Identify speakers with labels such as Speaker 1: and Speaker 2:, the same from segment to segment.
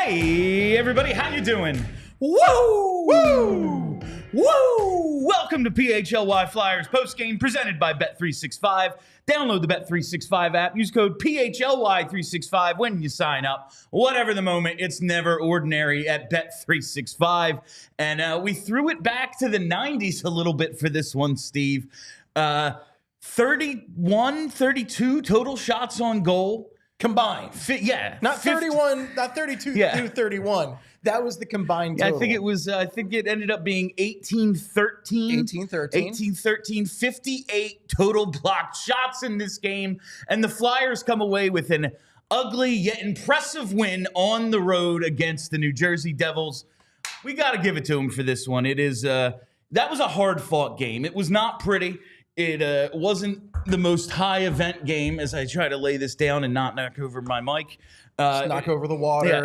Speaker 1: Hey, everybody, how you doing? Woo! Woo! Woo! Welcome to PHLY Flyers Postgame, presented by Bet365. Download the Bet365 app. Use code PHLY365 when you sign up. Whatever the moment, it's never ordinary at Bet365. And we threw it back to the 90s a little bit for this one, Steve. 31, 32 total shots on goal.
Speaker 2: Combined.
Speaker 1: Not
Speaker 2: 31, not 32 through 31. That was the combined total.
Speaker 1: I think it ended up being 18-13. 18-13, 58 total blocked shots in this game. And the Flyers come away with an ugly yet impressive win on the road against the New Jersey Devils. We got to give it to them for this one. It is that was a hard-fought game. It was not pretty. It wasn't the most high-event game, as I try to lay this down and not knock over my mic.
Speaker 2: Knock over the water,
Speaker 1: yeah,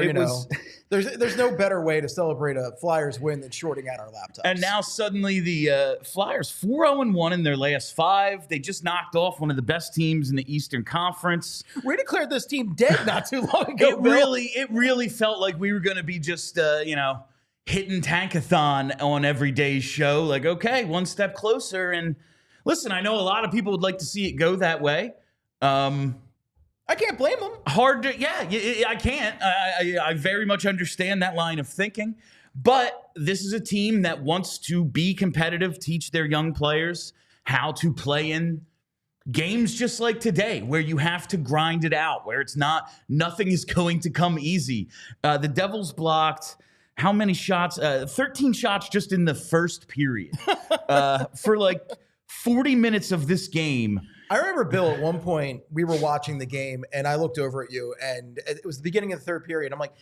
Speaker 2: There's no better way to celebrate a Flyers win than shorting out our laptops.
Speaker 1: And now suddenly the Flyers 4-0-1 in their last 5. They just knocked off one of the best teams in the Eastern Conference.
Speaker 2: We declared this team dead not too long ago.
Speaker 1: It really felt like we were going to be just, hitting tankathon on every day's show. Like, okay, one step closer. And listen, I know a lot of people would like to see it go that way.
Speaker 2: I can't blame them.
Speaker 1: I can't. I very much understand that line of thinking. But this is a team that wants to be competitive, teach their young players how to play in games just like today, where you have to grind it out, where nothing is going to come easy. The Devils blocked how many shots? 13 shots just in the first period. For like 40 minutes of this game.
Speaker 2: I remember, Bill, at one point, we were watching the game, and I looked over at you, and it was the beginning of the third period. I'm like,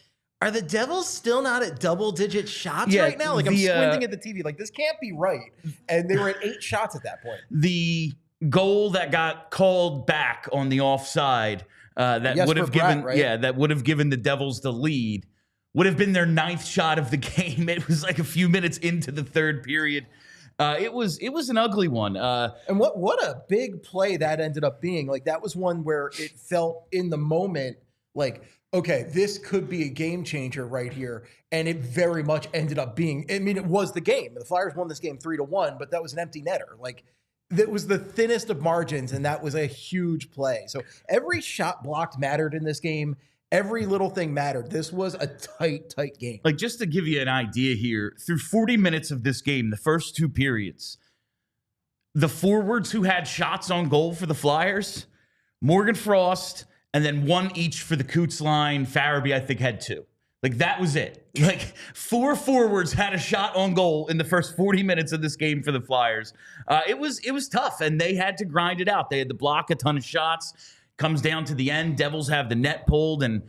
Speaker 2: are the Devils still not at double-digit shots right now? Like, I'm squinting at the TV. Like, this can't be right. And they were at 8 shots at that point.
Speaker 1: The goal that got called back on the offside that would have given the Devils the lead would have been their 9th shot of the game. It was like a few minutes into the third period. It was an ugly one.
Speaker 2: And what a big play that ended up being. Like, that was one where it felt in the moment like, okay, this could be a game changer right here. And it very much ended up being, I mean, it was the game. The Flyers won this game 3-1, but that was an empty netter. Like, that was the thinnest of margins, and that was a huge play. So every shot blocked mattered in this game. Every little thing mattered. This was a tight game.
Speaker 1: Like, just to give you an idea here, through 40 minutes of this game, the first 2 periods, the forwards who had shots on goal for the Flyers, Morgan Frost, and then 1 each for the Coots line. Farabee, I think, had 2. Like, that was it. Like, 4 forwards had a shot on goal in the first 40 minutes of this game for the Flyers. It was tough, and they had to grind it out. They had to block a ton of shots. Comes down to the end, Devils have the net pulled, and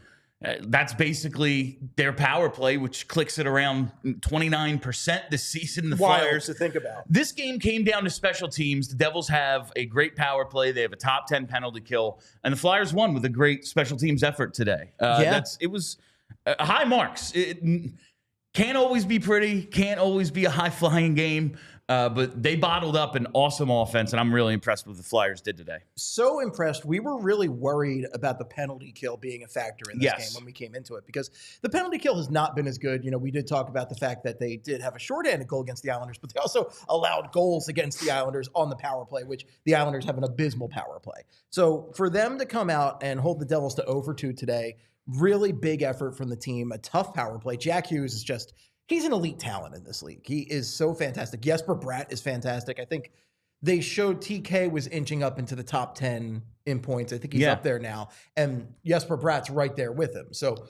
Speaker 1: that's basically their power play, which clicks at around 29% this season. The Flyers
Speaker 2: to think about.
Speaker 1: This game came down to special teams. The Devils have a great power play. They have a top 10 penalty kill, and the Flyers won with a great special teams effort today. It was high marks. It can't always be pretty, can't always be a high-flying game. But they bottled up an awesome offense, and I'm really impressed with what the Flyers did today.
Speaker 2: So impressed. We were really worried about the penalty kill being a factor in this game when we came into it, because the penalty kill has not been as good. You know, we did talk about the fact that they did have a shorthanded goal against the Islanders, but they also allowed goals against the Islanders on the power play, which the Islanders have an abysmal power play. So for them to come out and hold the Devils to 0-2 today, really big effort from the team, a tough power play. Jack Hughes is just... he's an elite talent in this league. He is so fantastic. Jesper Bratt is fantastic. I think they showed TK was inching up into the top 10 in points. I think he's up there now. And Jesper Bratt's right there with him. So,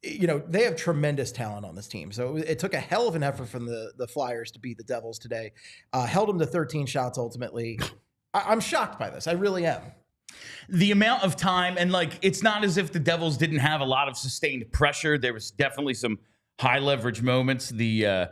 Speaker 2: they have tremendous talent on this team. So it took a hell of an effort from the Flyers to beat the Devils today. Held them to 13 shots ultimately. I'm shocked by this. I really am.
Speaker 1: The amount of time, and it's not as if the Devils didn't have a lot of sustained pressure. There was definitely some high leverage moments. The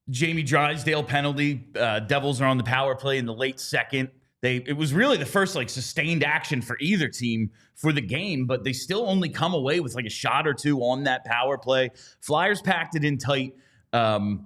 Speaker 1: Jamie Drysdale penalty, Devils are on the power play in the late second. It was really the first sustained action for either team for the game, but they still only come away with a shot or 2 on that power play. Flyers packed it in tight. Kept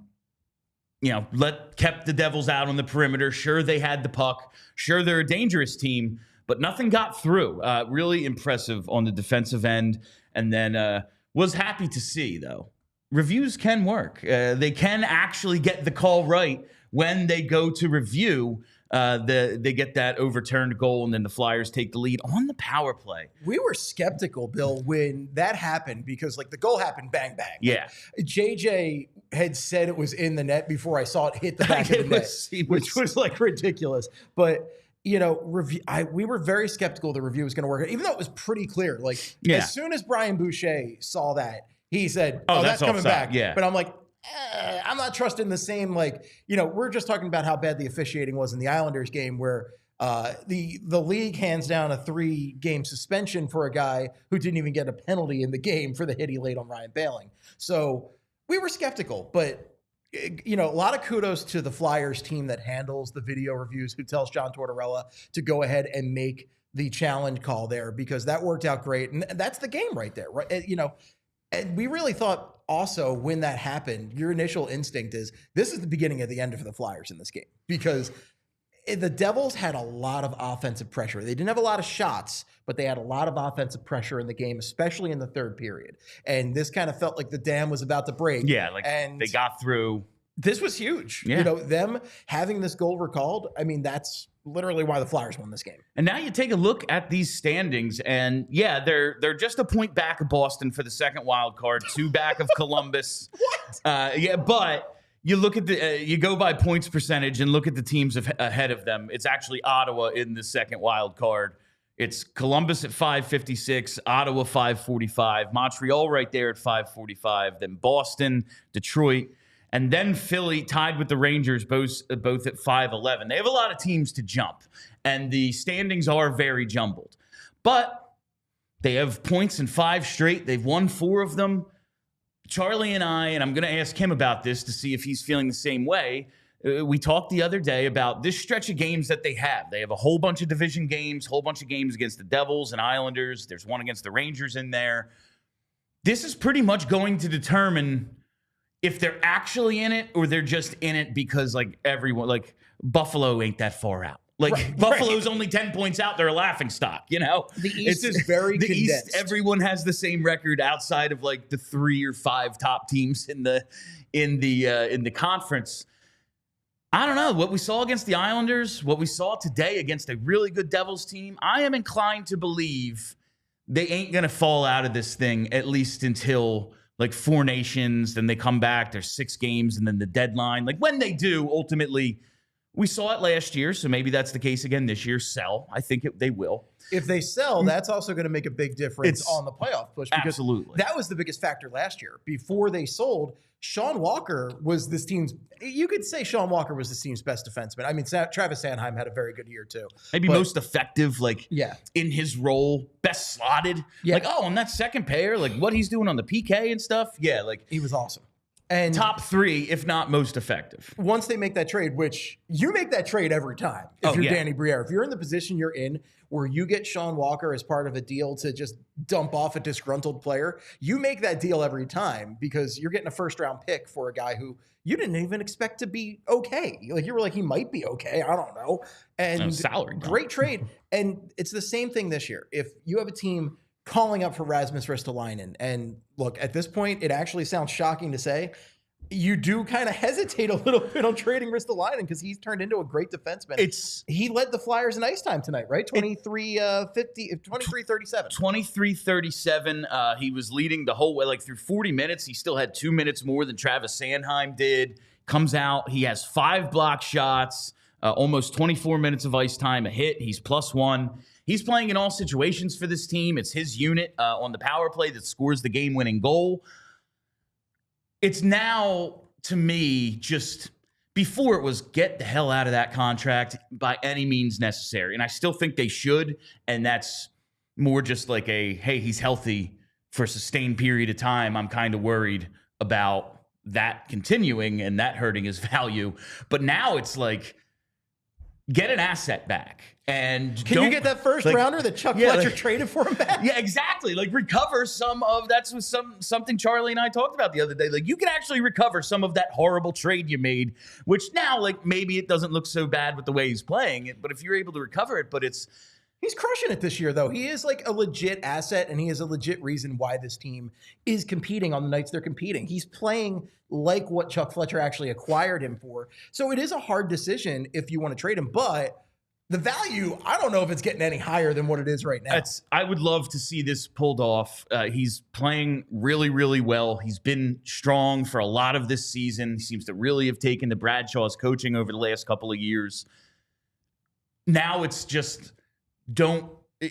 Speaker 1: the Devils out on the perimeter. Sure, they had the puck. Sure, they're a dangerous team, but nothing got through. Really impressive on the defensive end. And then was happy to see, though, reviews can work. They can actually get the call right when they go to review. They get that overturned goal, and then the Flyers take the lead on the power play.
Speaker 2: We were skeptical, Bill, when that happened because, like, the goal happened bang, bang.
Speaker 1: Yeah.
Speaker 2: JJ had said it was in the net before I saw it hit the back of the net, which was, like, ridiculous. But, you know, we were very skeptical the review was going to work, even though it was pretty clear. Like, as soon as Brian Boucher saw that, he said, oh that's coming back.
Speaker 1: Yeah.
Speaker 2: But I'm like, I'm not trusting the same, like, you know, we're just talking about how bad the officiating was in the Islanders game where the league hands down a 3-game suspension for a guy who didn't even get a penalty in the game for the hit he laid on Ryan Bailing. So we were skeptical, but, you know, a lot of kudos to the Flyers team that handles the video reviews, who tells John Tortorella to go ahead and make the challenge call there, because that worked out great. And that's the game right there, right? You know, and we really thought also when that happened, your initial instinct is this is the beginning of the end for the Flyers in this game, because the Devils had a lot of offensive pressure. They didn't have a lot of shots, but they had a lot of offensive pressure in the game, especially in the third period. And this kind of felt like the dam was about to break.
Speaker 1: Yeah, like they got through.
Speaker 2: This was huge.
Speaker 1: Yeah.
Speaker 2: You know, them having this goal recalled, I mean, that's literally why the Flyers won this game.
Speaker 1: And now you take a look at these standings, and yeah, they're just a point back of Boston for the second wild card, 2 back of Columbus.
Speaker 2: What?
Speaker 1: Yeah, but you look at you go by points percentage and look at the teams ahead of them. It's actually Ottawa in the second wild card. It's Columbus at 556, Ottawa 545, Montreal right there at 545, then Boston, Detroit, and then Philly tied with the Rangers, both at 511. They have a lot of teams to jump, and the standings are very jumbled. But they have points in 5 straight. They've won 4 of them. Charlie and I'm going to ask him about this to see if he's feeling the same way. We talked the other day about this stretch of games that they have. They have a whole bunch of division games, whole bunch of games against the Devils and Islanders. There's one against the Rangers in there. This is pretty much going to determine if they're actually in it or they're just in it because, like, everyone, like, Buffalo ain't that far out. Like, Buffalo's only 10 points out. They're a laughing stock, you know?
Speaker 2: The East is very
Speaker 1: the
Speaker 2: condensed.
Speaker 1: East, everyone has the same record outside of, like, the 3 or 5 top teams in the conference. I don't know. What we saw against the Islanders, what we saw today against a really good Devils team, I am inclined to believe they ain't going to fall out of this thing, at least until, like, 4 nations, then they come back, there's 6 games, and then the deadline. Like, when they do, ultimately, we saw it last year, so maybe that's the case again this year. Sell. I think they will.
Speaker 2: If they sell, that's also going to make a big difference on the playoff push. Because
Speaker 1: absolutely.
Speaker 2: That was the biggest factor last year. Before they sold, Sean Walker was this team's, you could say Sean Walker was this team's best defenseman. I mean, Travis Sanheim had a very good year too.
Speaker 1: Maybe most effective, like,
Speaker 2: yeah,
Speaker 1: in his role, best slotted. Yeah. Like, on that second pair, like what he's doing on the PK and stuff. Yeah, like
Speaker 2: he was awesome. And
Speaker 1: top 3, if not most effective.
Speaker 2: Once they make that trade, which you make that trade every time if you're Danny Briere. If you're in the position you're in where you get Sean Walker as part of a deal to just dump off a disgruntled player, you make that deal every time because you're getting a first-round pick for a guy who you didn't even expect to be okay. Like, you were like, he might be okay. I don't know. And
Speaker 1: salary,
Speaker 2: great trade. And it's the same thing this year. If you have a team calling up for Rasmus Ristolainen, and look, at this point, it actually sounds shocking to say, you do kind of hesitate a little bit on trading Ristolainen because he's turned into a great defenseman. He led the Flyers in ice time tonight, right? 23-37.
Speaker 1: 23-37. He was leading the whole way, like through 40 minutes. He still had 2 minutes more than Travis Sanheim did. Comes out. He has 5 block shots, almost 24 minutes of ice time, a hit. He's +1. He's playing in all situations for this team. It's his unit on the power play that scores the game-winning goal. It's now, to me, just before it was get the hell out of that contract by any means necessary. And I still think they should. And that's more just like a, hey, he's healthy for a sustained period of time. I'm kind of worried about that continuing and that hurting his value. But now it's like, get an asset back. And
Speaker 2: can you get that first rounder that Chuck Fletcher traded for him back?
Speaker 1: Yeah, exactly. Like, recover some of that's something Charlie and I talked about the other day. Like, you can actually recover some of that horrible trade you made, which now, like, maybe it doesn't look so bad with the way he's playing it, but if you're able to recover it, but it's
Speaker 2: He's crushing it this year, though. He is like a legit asset, and he is a legit reason why this team is competing on the nights they're competing. He's playing like what Chuck Fletcher actually acquired him for. So it is a hard decision if you want to trade him, but the value, I don't know if it's getting any higher than what it is right now.
Speaker 1: I would love to see this pulled off. He's playing really, really well. He's been strong for a lot of this season. He seems to really have taken to Bradshaw's coaching over the last couple of years. Now it's just...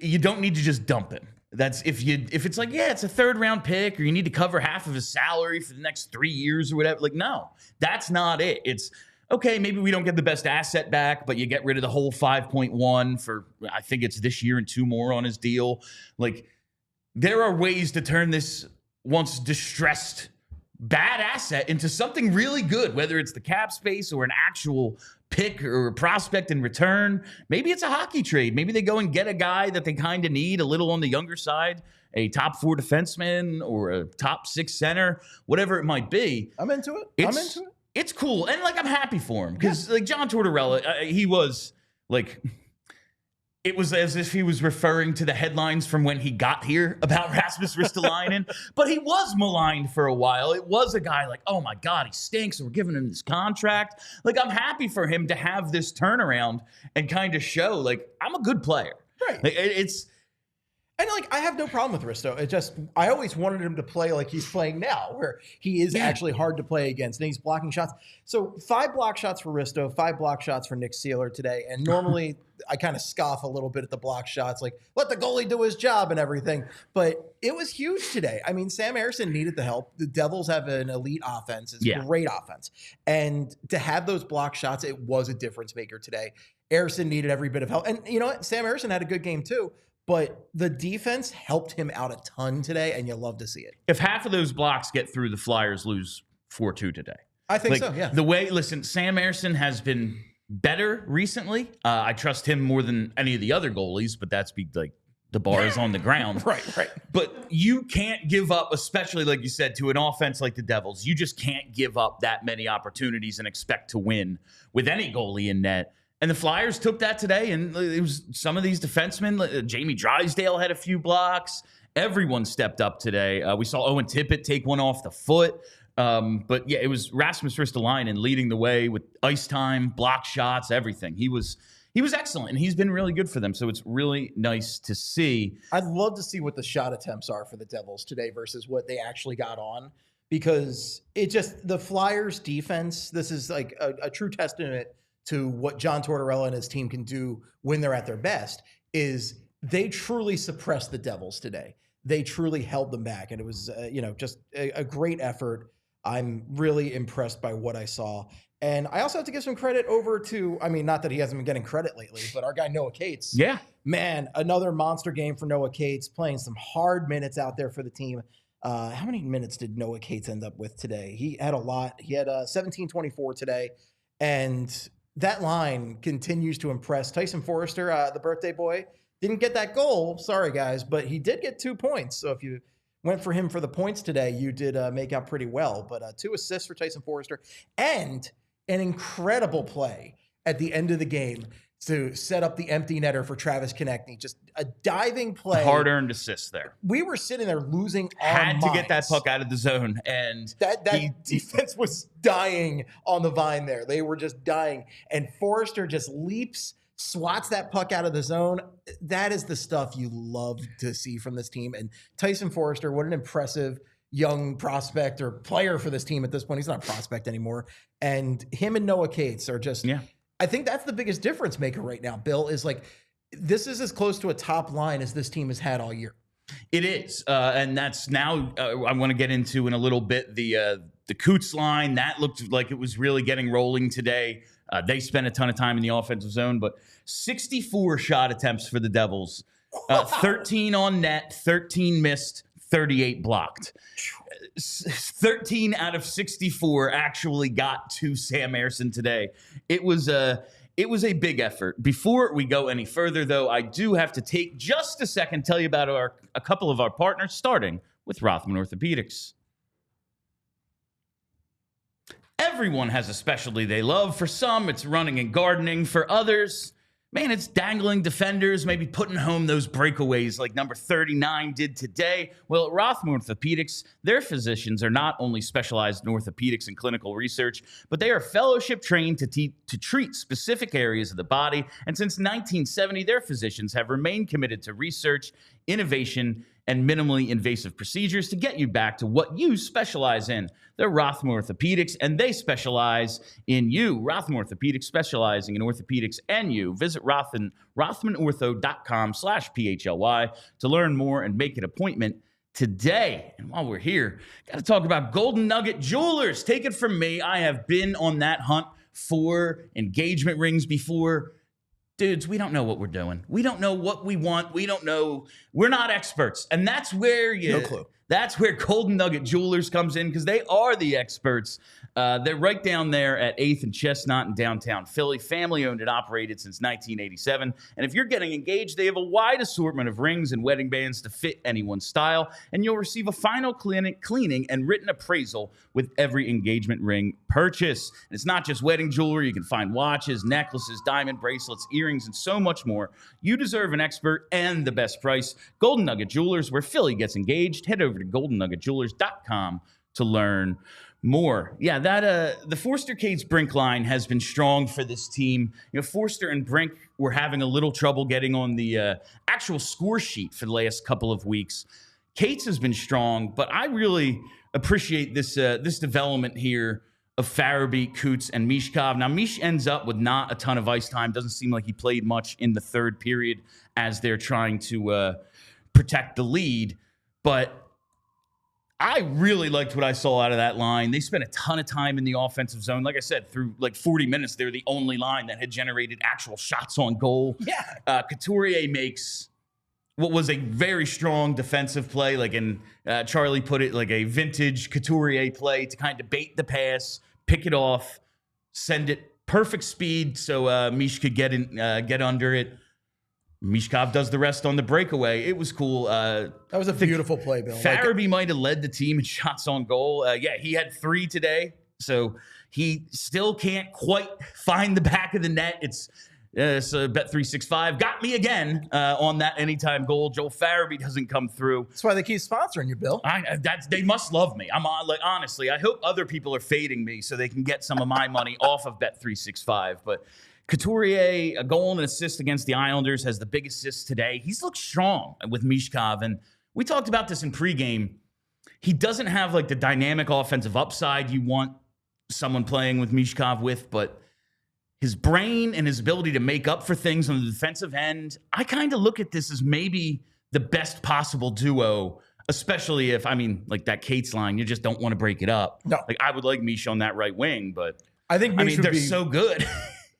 Speaker 1: you don't need to just dump him. That's if it's like, yeah, it's a 3rd round pick, or you need to cover half of his salary for the next 3 years or whatever. Like, no, that's not it. It's okay, maybe we don't get the best asset back, but you get rid of the whole 5.1 for, I think it's this year and 2 more on his deal. Like, there are ways to turn this once distressed bad asset into something really good, whether it's the cap space or an actual pick or a prospect in return. Maybe it's a hockey trade. Maybe they go and get a guy that they kind of need, a little on the younger side, a top 4 defenseman or a top 6 center, whatever it might be.
Speaker 2: I'm into it.
Speaker 1: It's cool. And like, I'm happy for him because like John Tortorella, he was like... It was as if he was referring to the headlines from when he got here about Rasmus Ristolainen, but he was maligned for a while. It was a guy like, oh my God, he stinks, and we're giving him this contract. Like, I'm happy for him to have this turnaround and kind of show, like, I'm a good player.
Speaker 2: Right.
Speaker 1: Like,
Speaker 2: and like, I have no problem with Risto. It just, I always wanted him to play like he's playing now, where he is actually hard to play against, and he's blocking shots. So 5 block shots for Risto, 5 block shots for Nick Seeler today. And normally I kind of scoff a little bit at the block shots, like, let the goalie do his job and everything. But it was huge today. I mean, Sam Ersson needed the help. The Devils have an elite offense. It's great offense. And to have those block shots, it was a difference maker today. Ersson needed every bit of help. And you know what? Sam Ersson had a good game too. But the defense helped him out a ton today, and you love to see it.
Speaker 1: If half of those blocks get through, the Flyers lose 4-2 today.
Speaker 2: I think so, yeah.
Speaker 1: The way, listen, Sam Ersson has been better recently. I trust him more than any of the other goalies, but that's like the bar is on the ground.
Speaker 2: Right.
Speaker 1: But you can't give up, especially like you said, to an offense like the Devils. You just can't give up that many opportunities and expect to win with any goalie in net. And the Flyers took that today, and it was some of these defensemen. Jamie Drysdale had a few blocks. Everyone stepped up today. We saw Owen Tippett take one off the foot. But yeah, it was Rasmus Ristolainen leading the way with ice time, block shots, everything. He was excellent, and he's been really good for them. So it's really nice to see.
Speaker 2: I'd love to see what the shot attempts are for the Devils today versus what they actually got on, because it just, the Flyers defense, this is like a true testament to what John Tortorella and his team can do when they're at their best, is they truly suppressed the Devils today. They truly held them back. And it was, just a great effort. I'm really impressed by what I saw. And I also have to give some credit over to, I mean, not that he hasn't been getting credit lately, but our guy Noah Cates.
Speaker 1: Yeah.
Speaker 2: Man, another monster game for Noah Cates, playing some hard minutes out there for the team. How many minutes did Noah Cates end up with today? He had a lot. He had 17-24 today. And that line continues to impress. Tyson Foerster, the birthday boy, didn't get that goal. Sorry, guys, but he did get 2 points. So if you went for him for the points today, you did make out pretty well. But 2 assists for Tyson Foerster, and an incredible play at the end of the game to set up the empty netter for Travis Konechny. Just a diving play.
Speaker 1: Hard-earned assist there.
Speaker 2: We were sitting there losing our
Speaker 1: Had
Speaker 2: minds.
Speaker 1: to get that puck out of the zone. And
Speaker 2: that defense was dying on the vine there. They were just dying. And Foerster just leaps, swats that puck out of the zone. That is the stuff you love to see from this team. And Tyson Foerster, what an impressive young prospect or player for this team at this point. He's not a prospect anymore. And him and Noah Cates are just...
Speaker 1: Yeah.
Speaker 2: I think that's the biggest difference maker right now, Bill, is like, this is as close to a top line as this team has had all year.
Speaker 1: It is. And that's now, I want to get into in a little bit the Coots line. That looked like it was really getting rolling today. They spent a ton of time in the offensive zone, but 64 shot attempts for the Devils, 13 on net, 13 missed, 38 blocked. 13 out of 64 actually got to Sam Ersson today. It was a big effort. Before we go any further, though, I do have to take just a second to tell you about a couple of our partners, starting with Rothman Orthopedics. Everyone has a specialty they love. For some, it's running and gardening. For others, man, it's dangling defenders, maybe putting home those breakaways like number 39 did today. Well, at Rothman Orthopedics, their physicians are not only specialized in orthopedics and clinical research, but they are fellowship trained to treat specific areas of the body. And since 1970, their physicians have remained committed to research, innovation, and minimally invasive procedures to get you back to what you specialize in. They're Rothman Orthopedics, and they specialize in you. Rothman Orthopedics, specializing in orthopedics and you. Visit rothmanortho.com/PHLY to learn more and make an appointment today. And while we're here, got to talk about Golden Nugget Jewelers. Take it from me. I have been on that hunt for engagement rings before. Dudes, we don't know what we're doing. We don't know what we want. We don't know. We're not experts. And that's where
Speaker 2: no clue.
Speaker 1: That's where Golden Nugget Jewelers comes in, because they are the experts. They're right down there at 8th and Chestnut in downtown Philly. Family owned and operated since 1987. And if you're getting engaged, they have a wide assortment of rings and wedding bands to fit anyone's style. And you'll receive a final cleaning and written appraisal with every engagement ring purchase. And it's not just wedding jewelry. You can find watches, necklaces, diamond bracelets, earrings, and so much more. You deserve an expert and the best price. Golden Nugget Jewelers, where Philly gets engaged. Head over to goldennuggetjewelers.com to learn more. Yeah, that the Foerster Cates Brink line has been strong for this team. You know, Foerster and Brink were having a little trouble getting on the actual score sheet for the last couple of weeks. Cates has been strong, but I really appreciate this this development here of Farabee, Coots, and Michkov. Now, Mish ends up with not a ton of ice time. Doesn't seem like he played much in the third period as they're trying to protect the lead, but I really liked what I saw out of that line. They spent a ton of time in the offensive zone. Like I said, through like 40 minutes, they're the only line that had generated actual shots on goal.
Speaker 2: Yeah.
Speaker 1: Couturier makes what was a very strong defensive play, like Charlie put it, like a vintage Couturier play to kind of bait the pass, pick it off, send it perfect speed so Mish could get under it. Michkov does the rest on the breakaway. It was cool.
Speaker 2: That was a beautiful play, Bill.
Speaker 1: Farabee might have led the team in shots on goal. Yeah, he had 3 today, so he still can't quite find the back of the net. It's so Bet365 got me again on that anytime goal. Joel Farabee doesn't come through.
Speaker 2: That's why they keep sponsoring you, Bill.
Speaker 1: They must love me. I'm on, like, honestly, I hope other people are fading me so they can get some of my money off of Bet365, but Couturier, a goal and an assist against the Islanders, has the big assist today. He's looked strong with Michkov, and we talked about this in pregame. He doesn't have like the dynamic offensive upside you want someone playing with Michkov with, but his brain and his ability to make up for things on the defensive end, I kind of look at this as maybe the best possible duo, especially if, I mean, like that Cates line, you just don't want to break it up.
Speaker 2: No.
Speaker 1: Like, I would like Mish on that right wing, but
Speaker 2: I think
Speaker 1: they're so good.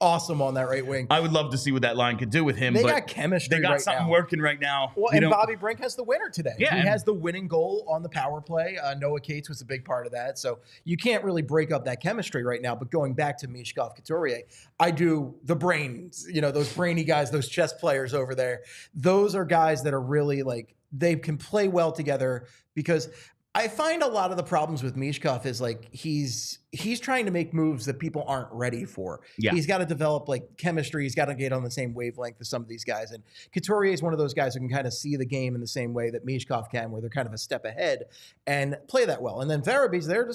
Speaker 2: Awesome on that right wing.
Speaker 1: I would love to see what that line could do with him.
Speaker 2: They got chemistry.
Speaker 1: They got something working right now.
Speaker 2: Well, and Bobby Brink has the winner today.
Speaker 1: Yeah,
Speaker 2: he has the winning goal on the power play. Noah Cates was a big part of that. So you can't really break up that chemistry right now. But going back to Michkov, Couturier, I do the brains, those brainy guys, those chess players over there. Those are guys that are really like, they can play well together, because I find a lot of the problems with Michkov is like he's trying to make moves that people aren't ready for.
Speaker 1: Yeah.
Speaker 2: He's got to develop like chemistry. He's got to get on the same wavelength as some of these guys. And Couturier is one of those guys who can kind of see the game in the same way that Michkov can, where they're kind of a step ahead and play that well. And then Farabee's there,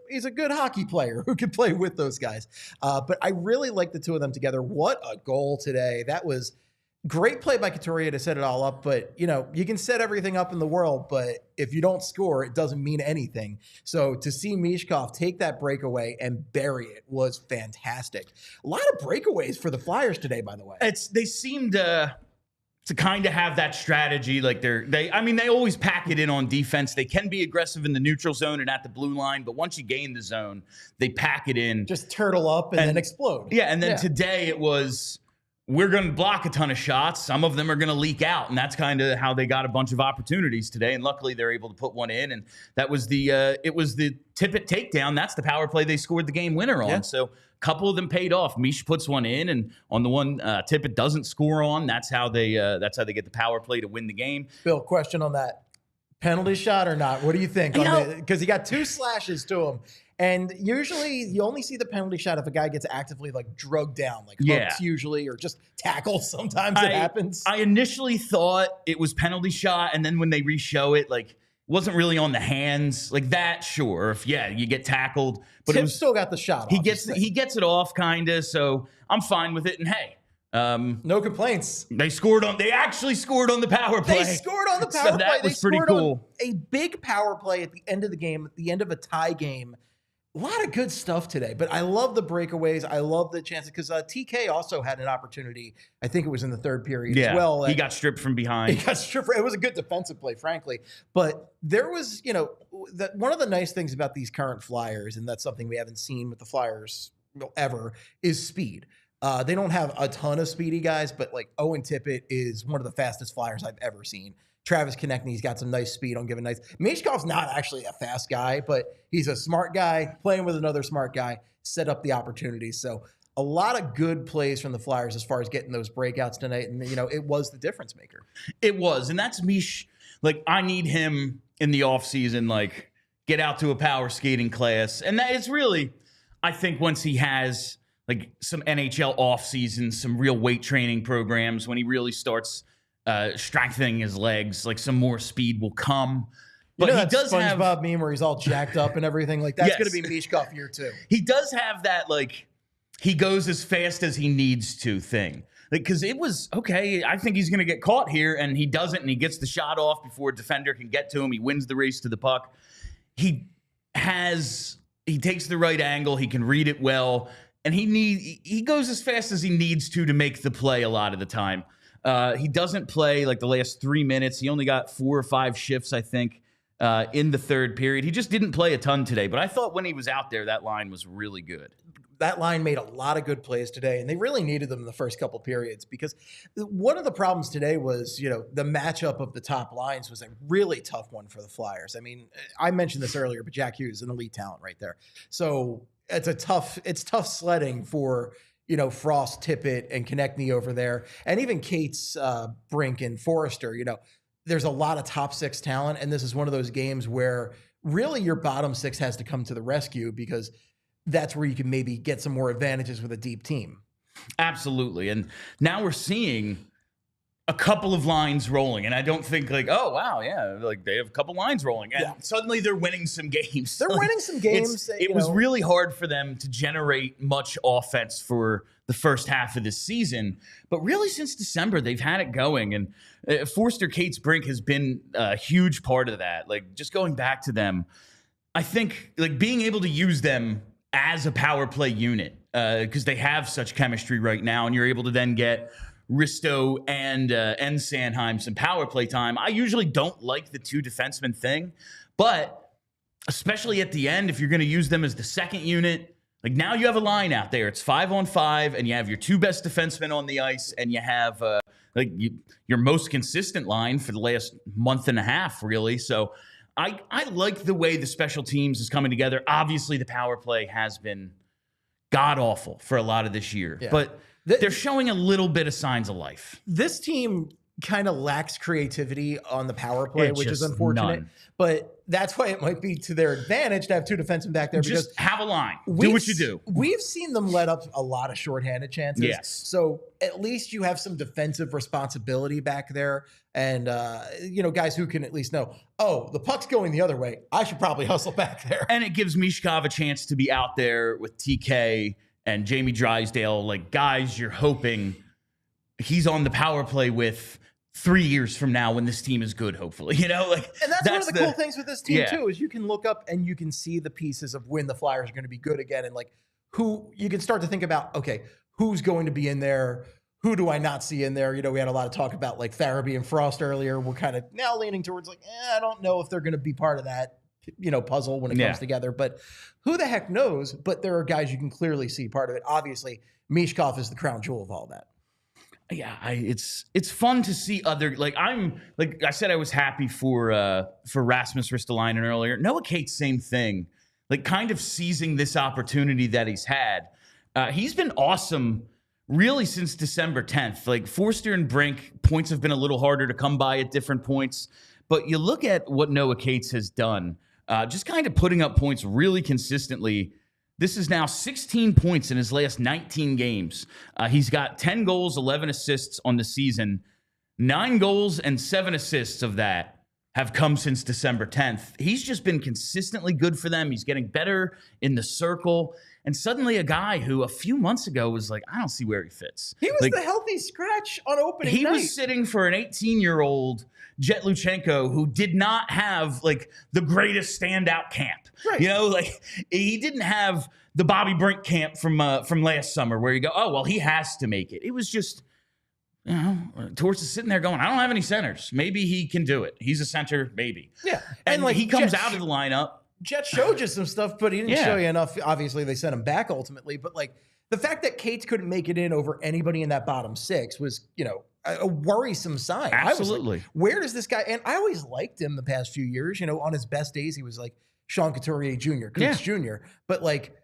Speaker 2: he's a good hockey player who can play with those guys. But I really like the two of them together. What a goal today. That was great play by Couturier to set it all up, but you can set everything up in the world, but if you don't score, it doesn't mean anything. So to see Michkov take that breakaway and bury it was fantastic. A lot of breakaways for the Flyers today, by the way.
Speaker 1: They seemed to kind of have that strategy. Like they always pack it in on defense. They can be aggressive in the neutral zone and at the blue line, but once you gain the zone, they pack it in.
Speaker 2: Just turtle up and then explode.
Speaker 1: Yeah, and then today it was, we're going to block a ton of shots. Some of them are going to leak out, and that's kind of how they got a bunch of opportunities today. And luckily, they're able to put one in. And that was it was the Tippett takedown. That's the power play they scored the game winner on. Yeah. So a couple of them paid off. Mish puts one in, and on the one Tippett doesn't score on, that's how they get the power play to win the game.
Speaker 2: Bill, question on that. Penalty shot or not? What do you think? Because he got 2 slashes to him. And usually you only see the penalty shot if a guy gets actively like drugged down, like hooks usually, or just tackled. Sometimes it happens.
Speaker 1: I initially thought it was penalty shot, and then when they re-show it, like, wasn't really on the hands like that. Sure, if you get tackled, but
Speaker 2: Tim still got the shot.
Speaker 1: He gets it off, kind of. So I'm fine with it. And hey,
Speaker 2: no complaints.
Speaker 1: They actually scored on the power play.
Speaker 2: They scored on the power play.
Speaker 1: That was pretty cool.
Speaker 2: A big power play at the end of the game, at the end of a tie game. A lot of good stuff today, but I love the breakaways. I love the chances because TK also had an opportunity. I think it was in the third period as well.
Speaker 1: He got stripped from behind.
Speaker 2: He got stripped. It was a good defensive play, frankly. But there was, one of the nice things about these current Flyers, and that's something we haven't seen with the Flyers ever, is speed. They don't have a ton of speedy guys, but like Owen Tippett is one of the fastest Flyers I've ever seen. Travis Konechny's got some nice speed on giving nice. Michkov's not actually a fast guy, but he's a smart guy playing with another smart guy, set up the opportunities. So a lot of good plays from the Flyers as far as getting those breakouts tonight. And, it was the difference maker.
Speaker 1: It was. And that's Mich. Like, I need him in the offseason, like, get out to a power skating class. And that is really, I think, once he has, like, some NHL offseason, some real weight training programs, when he really starts strengthening his legs, like some more speed will come. But he does have
Speaker 2: SpongeBob meme where he's all jacked up and everything. Like that's going to be Michkov year too.
Speaker 1: He does have that like he goes as fast as he needs to thing. Like because it was okay. I think he's going to get caught here, and he doesn't, and he gets the shot off before a defender can get to him. He wins the race to the puck. He takes the right angle. He can read it well, and he goes as fast as he needs to make the play a lot of the time. He doesn't play like the last 3 minutes. He only got 4 or 5 shifts, I think, in the third period. He just didn't play a ton today. But I thought when he was out there, that line was really good.
Speaker 2: That line made a lot of good plays today, and they really needed them in the first couple periods because one of the problems today was, the matchup of the top lines was a really tough one for the Flyers. I mean, I mentioned this earlier, but Jack Hughes is an elite talent right there. So it's tough sledding for Frost, Tippett, and Konechny over there. And even Cates, Brink, and Foerster, there's a lot of top 6 talent. And this is one of those games where really your bottom 6 has to come to the rescue because that's where you can maybe get some more advantages with a deep team.
Speaker 1: Absolutely. And now we're seeing a couple of lines rolling. And I don't think like, oh, wow, yeah, like they have a couple lines rolling. And suddenly they're winning some games.
Speaker 2: They're winning some games.
Speaker 1: It was really hard for them to generate much offense for the first half of this season. But really since December, they've had it going. And Foerster, Cates, Brink has been a huge part of that. Like just going back to them, I think like being able to use them as a power play unit because they have such chemistry right now. And you're able to then get Risto and Sanheim some power play time. I usually don't like the 2 defensemen thing, but especially at the end, if you're going to use them as the second unit, like now you have a line out there. It's 5-on-5, and you have your 2 best defensemen on the ice, and you have your most consistent line for the last month and a half, really. So I like the way the special teams is coming together. Obviously, the power play has been god awful for a lot of this year, but they're showing a little bit of signs of life.
Speaker 2: This team kind of lacks creativity on the power play, which is unfortunate. None. But that's why it might be to their advantage to have 2 defensemen back there.
Speaker 1: Just have a line. Do what you do.
Speaker 2: We've seen them let up a lot of shorthanded chances.
Speaker 1: Yes.
Speaker 2: So at least you have some defensive responsibility back there. And, guys who can at least know, oh, the puck's going the other way. I should probably hustle back there.
Speaker 1: And it gives Michkov a chance to be out there with TK and Jamie Drysdale, like guys you're hoping he's on the power play with 3 years from now when this team is good, hopefully.
Speaker 2: And that's one of the cool things with this team too, is you can look up and you can see the pieces of when the Flyers are going to be good again, and like who you can start to think about, okay, who's going to be in there? Who do I not see in there? We had a lot of talk about like Farabee and Frost earlier. We're kind of now leaning towards like, I don't know if they're going to be part of that puzzle when it comes together, but who the heck knows? But there are guys you can clearly see part of it. Obviously, Michkov is the crown jewel of all that.
Speaker 1: Yeah, it's fun to see other I'm like I said I was happy for Rasmus Ristolainen earlier. Noah Cates, same thing. Like kind of seizing this opportunity that he's had. He's been awesome really since December 10th. Like Foerster and Brink, points have been a little harder to come by at different points. But you look at what Noah Cates has done. just kind of putting up points really consistently. This is now 16 points in his last 19 games. He's got 10 goals, 11 assists on the season. 9 goals and 7 assists of that have come since December 10th. He's just been consistently good for them. He's getting better in the circle. And suddenly a guy who a few months ago was like, I don't see where he fits.
Speaker 2: He was the healthy scratch on opening night.
Speaker 1: He was sitting for an 18-year-old Jet Luchenko who did not have like the greatest standout camp. Right. You know, like he didn't have the Bobby Brink camp from last summer where you go, oh, well, he has to make it. It was just, you know, Torts is sitting there going, I don't have any centers. Maybe he can do it. He's a center, maybe.
Speaker 2: Yeah.
Speaker 1: And like he comes out of the lineup.
Speaker 2: Jet showed you some stuff, but he didn't show you enough. Obviously, they sent him back ultimately. But like the fact that Cates couldn't make it in over anybody in that bottom 6 was, you know, a worrisome sign.
Speaker 1: Absolutely.
Speaker 2: I was like, where does this guy? And I always liked him the past few years. You know, on his best days, he was like Sean Couturier Jr., Coots Jr. But like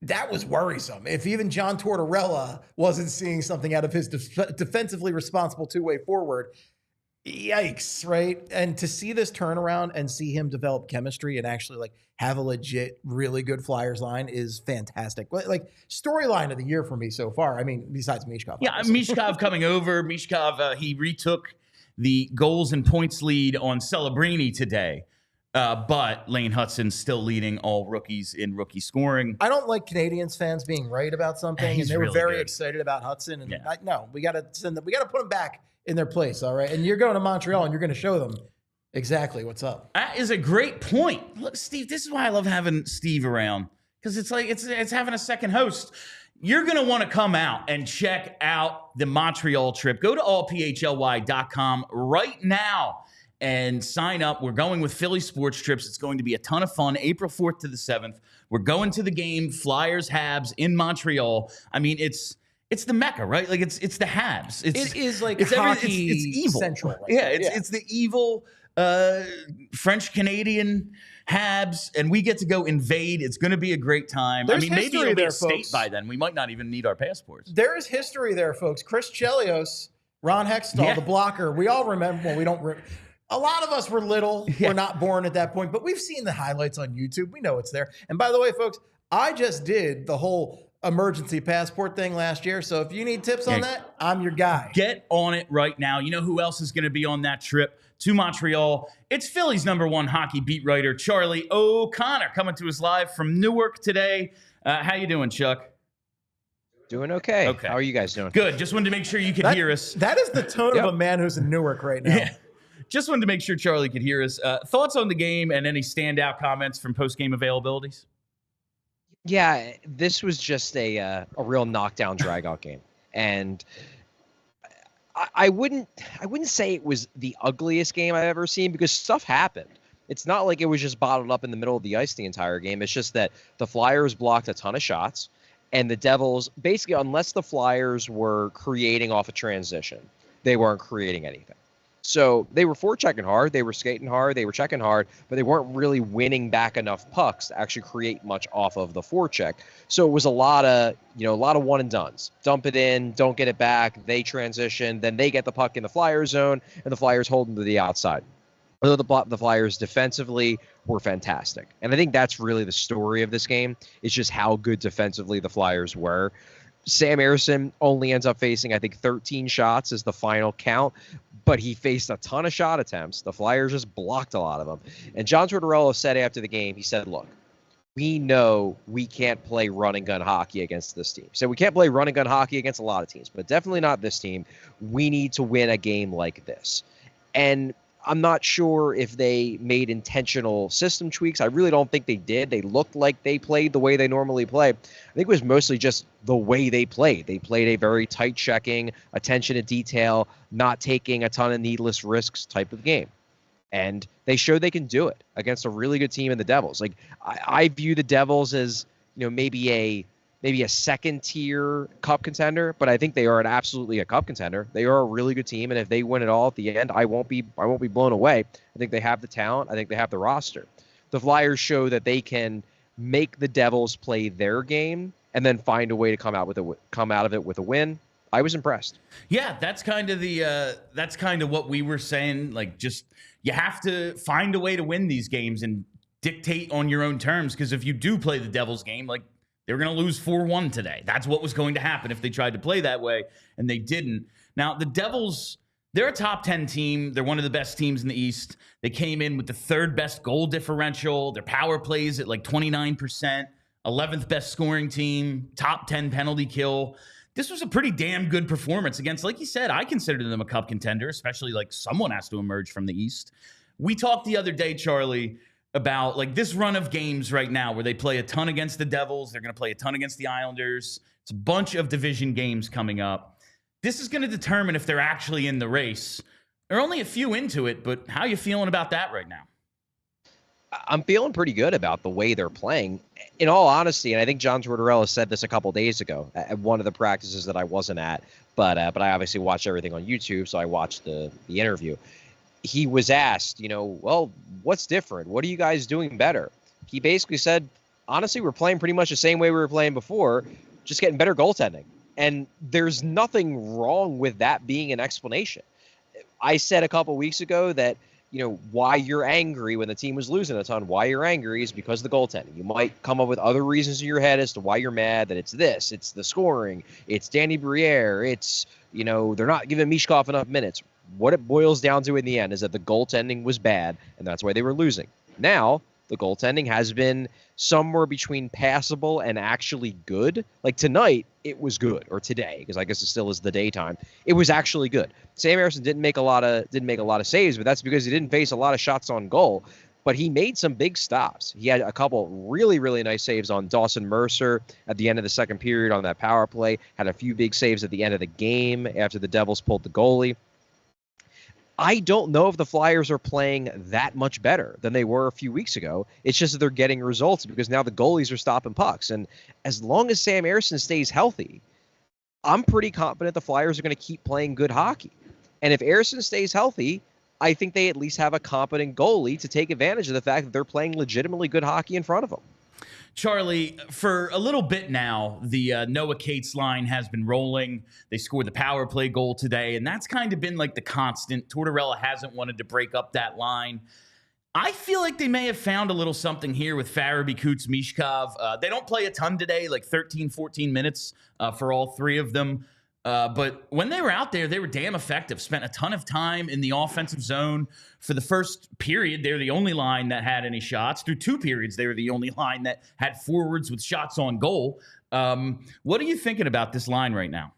Speaker 2: that was worrisome. If even John Tortorella wasn't seeing something out of his defensively responsible two-way forward. Yikes, right? And to see this turnaround and see him develop chemistry and actually like have a legit, really good Flyers line is fantastic. Like storyline of the year for me so far. I mean, besides Michkov.
Speaker 1: Yeah, Michkov coming over. Michkov, he retook the goals and points lead on Celebrini today. But Lane Hutson's still leading all rookies in rookie scoring.
Speaker 2: I don't like Canadiens fans being right about something, and they were really very excited about Hudson. And no, we got to send them. We got to put them back in their place. All right, and you're going to Montreal, and you're going to show them exactly what's up.
Speaker 1: That is a great point. Look, Steve, this is why I love having Steve around, because it's like it's having a second host. You're going to want to come out and check out the Montreal trip. Go to allphly.com right now and sign up. We're going with Philly Sports Trips. It's going to be a ton of fun. April 4th to the 7th. We're going to the game, Flyers Habs in Montreal. I mean, it's the Mecca, right? Like it's the Habs.
Speaker 2: It is like hockey
Speaker 1: it's evil.
Speaker 2: Central. Right?
Speaker 1: Yeah, it's the evil French Canadian Habs, and we get to go invade. It's going to be a great time.
Speaker 2: There's
Speaker 1: maybe it'll be a state
Speaker 2: folks.
Speaker 1: by then. We might not even need our passports.
Speaker 2: There is history there, folks. Chris Chelios, Ron Hextall, the blocker. We all remember. Well, we don't. A lot of us were little. We're not born at that point, but we've seen the highlights on YouTube. We know it's there. And by the way, folks, I just did the whole emergency passport thing last year. So if you need tips on that, I'm your guy.
Speaker 1: Get on it right now. You know who else is going to be on that trip to Montreal? It's Philly's #1 hockey beat writer, Charlie O'Connor, coming to us live from Newark today. How you doing, Chuck?
Speaker 3: Doing okay. How are you guys doing?
Speaker 1: Good. Just wanted to make sure you could hear us.
Speaker 2: That is the tone of a man who's in Newark right now.
Speaker 1: Yeah. Just wanted to make sure Charlie could hear us. Thoughts on the game and any standout comments from post-game availabilities?
Speaker 3: Yeah, this was just a real knockdown, drag-out game, and I wouldn't say it was the ugliest game I've ever seen because stuff happened. It's not like it was just bottled up in the middle of the ice the entire game. It's just that the Flyers blocked a ton of shots, and the Devils, basically, unless the Flyers were creating off a transition, they weren't creating anything. So they were forechecking hard, they were skating hard, they were checking hard, but they weren't really winning back enough pucks to actually create much off of the forecheck. So it was a lot of one and dones. Dump it in, don't get it back, they transition, then they get the puck in the Flyer zone, and the Flyers hold them to the outside. Although the Flyers defensively were fantastic. And I think that's really the story of this game, is just how good defensively the Flyers were. Sam Ersson only ends up facing, I think, 13 shots is the final count, but he faced a ton of shot attempts. The Flyers just blocked a lot of them. And John Tortorella said after the game, he said, look, we know we can't play run-and-gun hockey against this team. So we can't play run-and-gun hockey against a lot of teams, but definitely not this team. We need to win a game like this. And I'm not sure if they made intentional system tweaks. I really don't think they did. They looked like they played the way they normally play. I think it was mostly just the way they played. They played a very tight checking, attention to detail, not taking a ton of needless risks type of game. And they showed they can do it against a really good team in the Devils. Like I view the Devils as, maybe a second-tier cup contender, but I think they are absolutely a cup contender. They are a really good team, and if they win it all at the end, I won't be blown away. I think they have the talent. I think they have the roster. The Flyers show that they can make the Devils play their game and then find a way to come out of it with a win. I was impressed.
Speaker 1: Yeah, that's kind of what we were saying. Like, just you have to find a way to win these games, and dictate on your own terms, because if you do play the Devils game, like, they're going to lose 4-1 today. That's what was going to happen if they tried to play that way, and they didn't. Now, the Devils, they're a top 10 team. They're one of the best teams in the East. They came in with the 3rd best goal differential. Their power plays at like 29%, 11th best scoring team, top 10 penalty kill. This was a pretty damn good performance against, like you said, I consider them a cup contender, especially like someone has to emerge from the East. We talked the other day, Charlie, about like this run of games right now where they play a ton against the Devils. They're going to play a ton against the Islanders. It's a bunch of division games coming up. This is going to determine if they're actually in the race. They're only a few into it, but how are you feeling about that right now?
Speaker 3: I'm feeling pretty good about the way they're playing. In all honesty, and I think John Tortorella said this a couple days ago at one of the practices that I wasn't at, but I obviously watched everything on YouTube, so I watched the interview. He was asked, well, what's different? What are you guys doing better? He basically said, honestly, we're playing pretty much the same way we were playing before, just getting better goaltending. And there's nothing wrong with that being an explanation. I said a couple weeks ago that, why you're angry when the team was losing a ton, why you're angry is because of the goaltending. You might come up with other reasons in your head as to why you're mad, that it's this, it's the scoring, it's Danny Briere, it's, they're not giving Michkov enough minutes. What it boils down to in the end is that the goaltending was bad, and that's why they were losing. Now, the goaltending has been somewhere between passable and actually good. Like tonight, it was good, or today, because I guess it still is the daytime. It was actually good. Sam Ersson didn't make a lot of saves, but that's because he didn't face a lot of shots on goal. But he made some big stops. He had a couple really, really nice saves on Dawson Mercer at the end of the second period on that power play. Had a few big saves at the end of the game after the Devils pulled the goalie. I don't know if the Flyers are playing that much better than they were a few weeks ago. It's just that they're getting results because now the goalies are stopping pucks. And as long as Sam Ersson stays healthy, I'm pretty confident the Flyers are going to keep playing good hockey. And if Ersson stays healthy, I think they at least have a competent goalie to take advantage of the fact that they're playing legitimately good hockey in front of them.
Speaker 1: Charlie, for a little bit now, the Noah Cates line has been rolling. They scored the power play goal today, and that's kind of been like the constant. Tortorella hasn't wanted to break up that line. I feel like they may have found a little something here with Farabee, Coots, Michkov. They don't play a ton today, like 13, 14 minutes for all three of them. But when they were out there, they were damn effective. Spent a ton of time in the offensive zone. For the first period, they were the only line that had any shots. Through 2 periods, they were the only line that had forwards with shots on goal. What are you thinking about this line right now?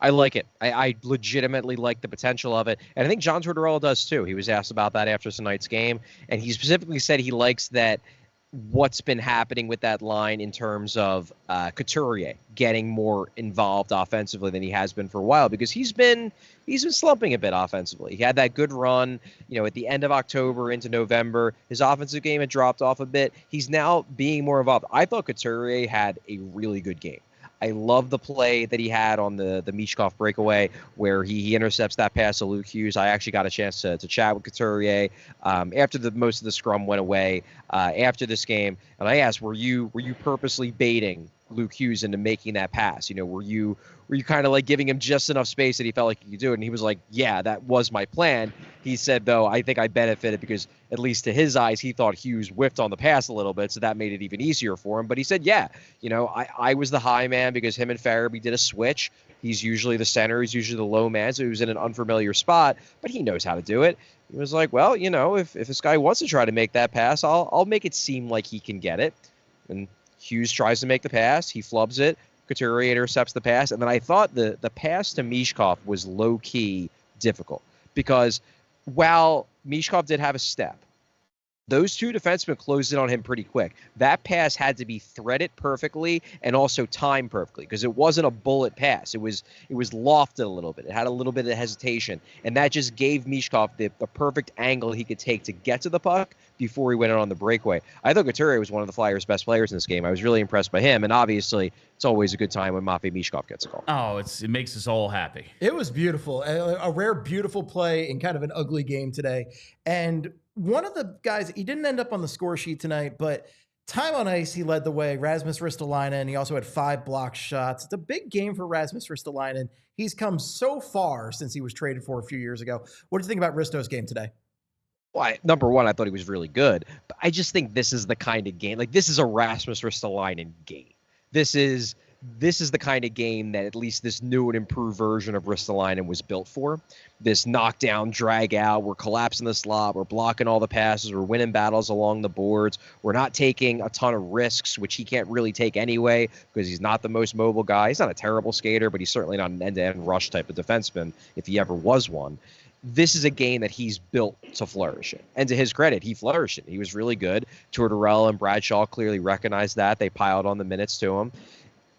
Speaker 3: I like it. I legitimately like the potential of it. And I think John Tortorella does too. He was asked about that after tonight's game. And he specifically said he likes that what's been happening with that line in terms of Couturier getting more involved offensively than he has been for a while, because he's been slumping a bit offensively. He had that good run, at the end of October into November. His offensive game had dropped off a bit. He's now being more involved. I thought Couturier had a really good game. I love the play that he had on the Michkov breakaway where he intercepts that pass to Luke Hughes. I actually got a chance to chat with Couturier after most of the scrum went away after this game, and I asked, were you purposely baiting Luke Hughes into making that pass? Were you kind of like giving him just enough space that he felt like he could do it? And he was like, yeah, that was my plan. He said, though, I think I benefited because, at least to his eyes, he thought Hughes whiffed on the pass a little bit, so that made it even easier for him. But he said, yeah, I was the high man because him and Farabee did a switch. He's usually the center. He's usually the low man, so he was in an unfamiliar spot, but he knows how to do it. He was like, well, if this guy wants to try to make that pass, I'll make it seem like he can get it. And Hughes tries to make the pass. He flubs it. Couturier intercepts the pass. And then I thought the pass to Michkov was low-key difficult because while Michkov did have a step, those 2 defensemen closed in on him pretty quick. That pass had to be threaded perfectly and also timed perfectly because it wasn't a bullet pass. It was lofted a little bit. It had a little bit of hesitation, and that just gave Michkov the perfect angle he could take to get to the puck before he went in on the breakaway. I thought Couturier was one of the Flyers' best players in this game. I was really impressed by him, and obviously it's always a good time when Matvei Michkov gets a goal.
Speaker 1: Oh, it makes us all happy.
Speaker 2: It was beautiful. A rare, beautiful play in kind of an ugly game today. And one of the guys, he didn't end up on the score sheet tonight, but time on ice, he led the way. Rasmus Ristolainen, he also had 5 blocked shots. It's a big game for Rasmus Ristolainen. He's come so far since he was traded for a few years ago. What do you think about Risto's game today?
Speaker 3: Well, number one, I thought he was really good, but I just think this is the kind of game, like this is a Rasmus Ristolainen game. This is the kind of game that at least this new and improved version of Ristolainen was built for. This knockdown, drag out, we're collapsing the slot, we're blocking all the passes, we're winning battles along the boards, we're not taking a ton of risks, which he can't really take anyway because he's not the most mobile guy. He's not a terrible skater, but he's certainly not an end-to-end rush type of defenseman if he ever was one. This is a game that he's built to flourish in. And to his credit, he flourished in. He was really good. Tortorella and Bradshaw clearly recognized that. They piled on the minutes to him.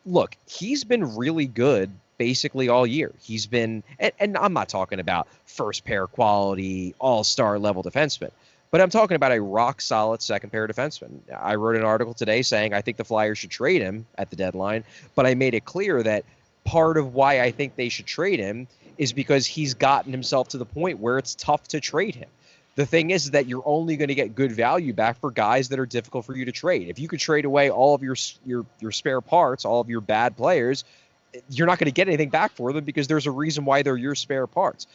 Speaker 3: Look, he's been really good basically all year. He's been, and I'm not talking about first pair quality, all-star level defenseman, but I'm talking about a rock-solid second pair defenseman. I wrote an article today saying I think the Flyers should trade him at the deadline, but I made it clear that part of why I think they should trade him is because he's gotten himself to the point where it's tough to trade him. The thing is that you're only going to get good value back for guys that are difficult for you to trade. If you could trade away all of your spare parts, all of your bad players, you're not going to get anything back for them because there's a reason why they're your spare parts.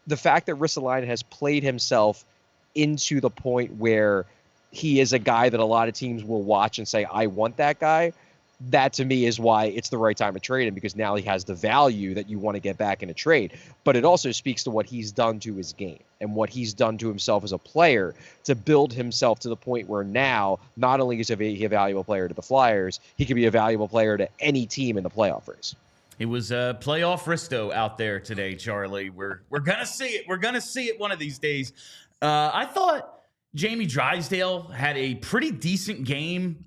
Speaker 3: The fact that Ristolainen has played himself into the point where he is a guy that a lot of teams will watch and say, I want that guy, that to me is why it's the right time to trade him, because now he has the value that you want to get back in a trade. But it also speaks to what he's done to his game and what he's done to himself as a player to build himself to the point where now not only is he a valuable player to the Flyers, he can be a valuable player to any team in the playoff race.
Speaker 1: It was playoff Risto out there today, Charlie. We're gonna see it. We're gonna see it one of these days. I thought Jamie Drysdale had a pretty decent game,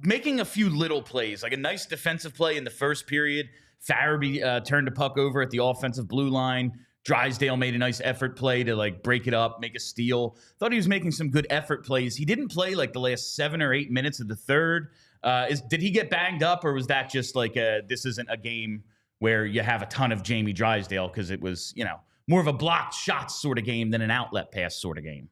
Speaker 1: making a few little plays, like a nice defensive play in the first period. Farabee turned the puck over at the offensive blue line. Drysdale made a nice effort play to like break it up, make a steal. Thought he was making some good effort plays. He didn't play like the last 7 or 8 minutes of the third. Did he get banged up, or was that just like this isn't a game where you have a ton of Jamie Drysdale because it was, more of a blocked shots sort of game than an outlet pass sort of game?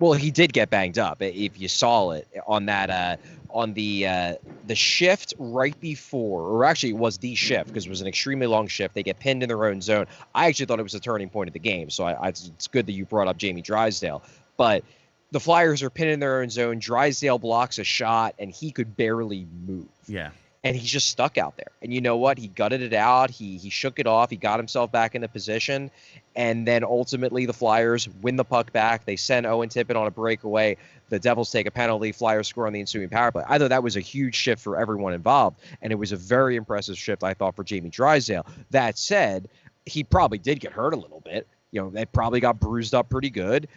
Speaker 3: Well, he did get banged up. If you saw it on that, on the shift right before, or actually it was the shift because it was an extremely long shift. They get pinned in their own zone. I actually thought it was a turning point of the game. So it's good that you brought up Jamie Drysdale. But the Flyers are pinned in their own zone. Drysdale blocks a shot, and he could barely move.
Speaker 1: Yeah.
Speaker 3: And he's just stuck out there. And you know what? He gutted it out. He shook it off. He got himself back into position. And then ultimately the Flyers win the puck back. They send Owen Tippett on a breakaway. The Devils take a penalty. Flyers score on the ensuing power play. I thought that was a huge shift for everyone involved. And it was a very impressive shift, I thought, for Jamie Drysdale. That said, he probably did get hurt a little bit. They probably got bruised up pretty good.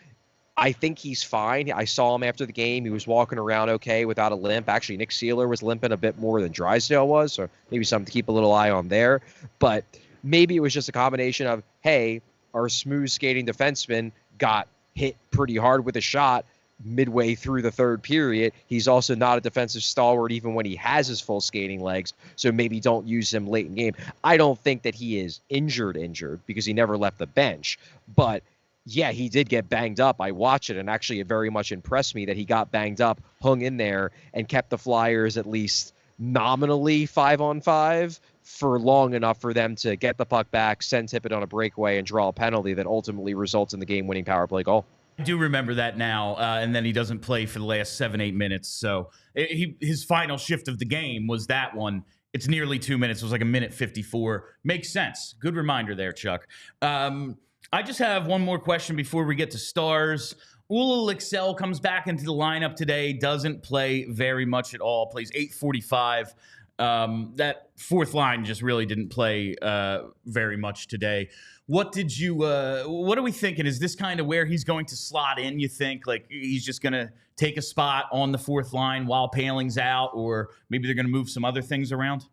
Speaker 3: I think he's fine. I saw him after the game. He was walking around okay without a limp. Actually, Nick Seeler was limping a bit more than Drysdale was, so maybe something to keep a little eye on there. But maybe it was just a combination of, hey, our smooth skating defenseman got hit pretty hard with a shot midway through the third period. He's also not a defensive stalwart even when he has his full skating legs, so maybe don't use him late in game. I don't think that he is injured because he never left the bench, but yeah, he did get banged up. I watched it, and actually it very much impressed me that he got banged up, hung in there, and kept the Flyers at least nominally 5-on-5 for long enough for them to get the puck back, send Tippett on a breakaway, and draw a penalty that ultimately results in the game-winning power play goal.
Speaker 1: I do remember that now, and then he doesn't play for the last 7-8 minutes. So his final shift of the game was that one. It's nearly 2 minutes. It was like 1:54. Makes sense. Good reminder there, Chuck. I just have one more question before we get to stars. ALLCITY comes back into the lineup today, doesn't play very much at all, plays 8:45. That fourth line just really didn't play very much today. What are we thinking? Is this kind of where he's going to slot in, you think? Like he's just going to take a spot on the fourth line while Paling's out, or maybe they're going to move some other things around?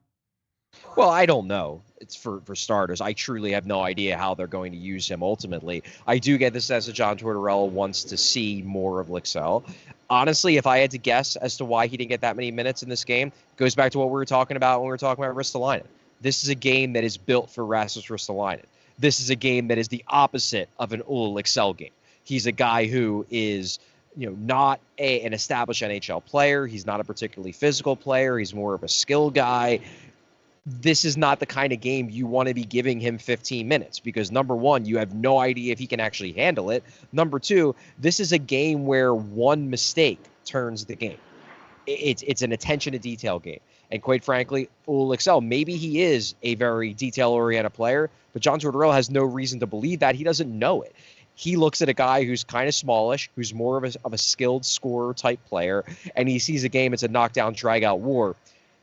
Speaker 3: Well, I don't know. It's for starters. I truly have no idea how they're going to use him ultimately. I do get the sense that John Tortorella wants to see more of Lycksell. Honestly, if I had to guess as to why he didn't get that many minutes in this game, it goes back to what we were talking about when we were talking about Ristolainen. This is a game that is built for Rasmus Ristolainen. This is a game that is the opposite of an Lycksell game. He's a guy who is not an established NHL player. He's not a particularly physical player. He's more of a skill guy. this is not the kind of game you want to be giving him 15 minutes because, number one, you have no idea if he can actually handle it. Number two, this is a game where one mistake turns the game. It's an attention to detail game. And quite frankly, Excel, maybe he is a very detail-oriented player, but John Tortorella has no reason to believe that. He doesn't know it. He looks at a guy who's kind of smallish, who's more of a skilled scorer type player, and he sees a game, it's a knockdown, drag-out war.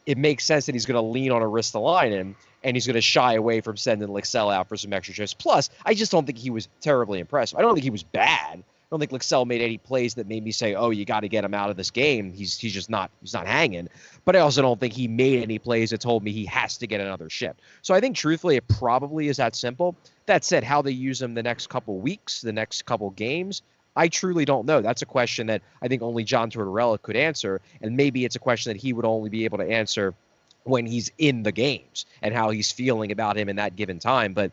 Speaker 3: It makes sense that he's going to lean on a Ristolainen, and he's going to shy away from sending Lexell out for some extra shifts. Plus, I just don't think he was terribly impressive. I don't think he was bad. I don't think Lexell made any plays that made me say, oh, you got to get him out of this game. He's just not hanging. But I also don't think he made any plays that told me he has to get another shift. So I think truthfully it probably is that simple. That said, how they use him the next couple weeks, the next couple games, I truly don't know. That's a question that I think only John Tortorella could answer, and maybe it's a question that he would only be able to answer when he's in the games and how he's feeling about him in that given time. But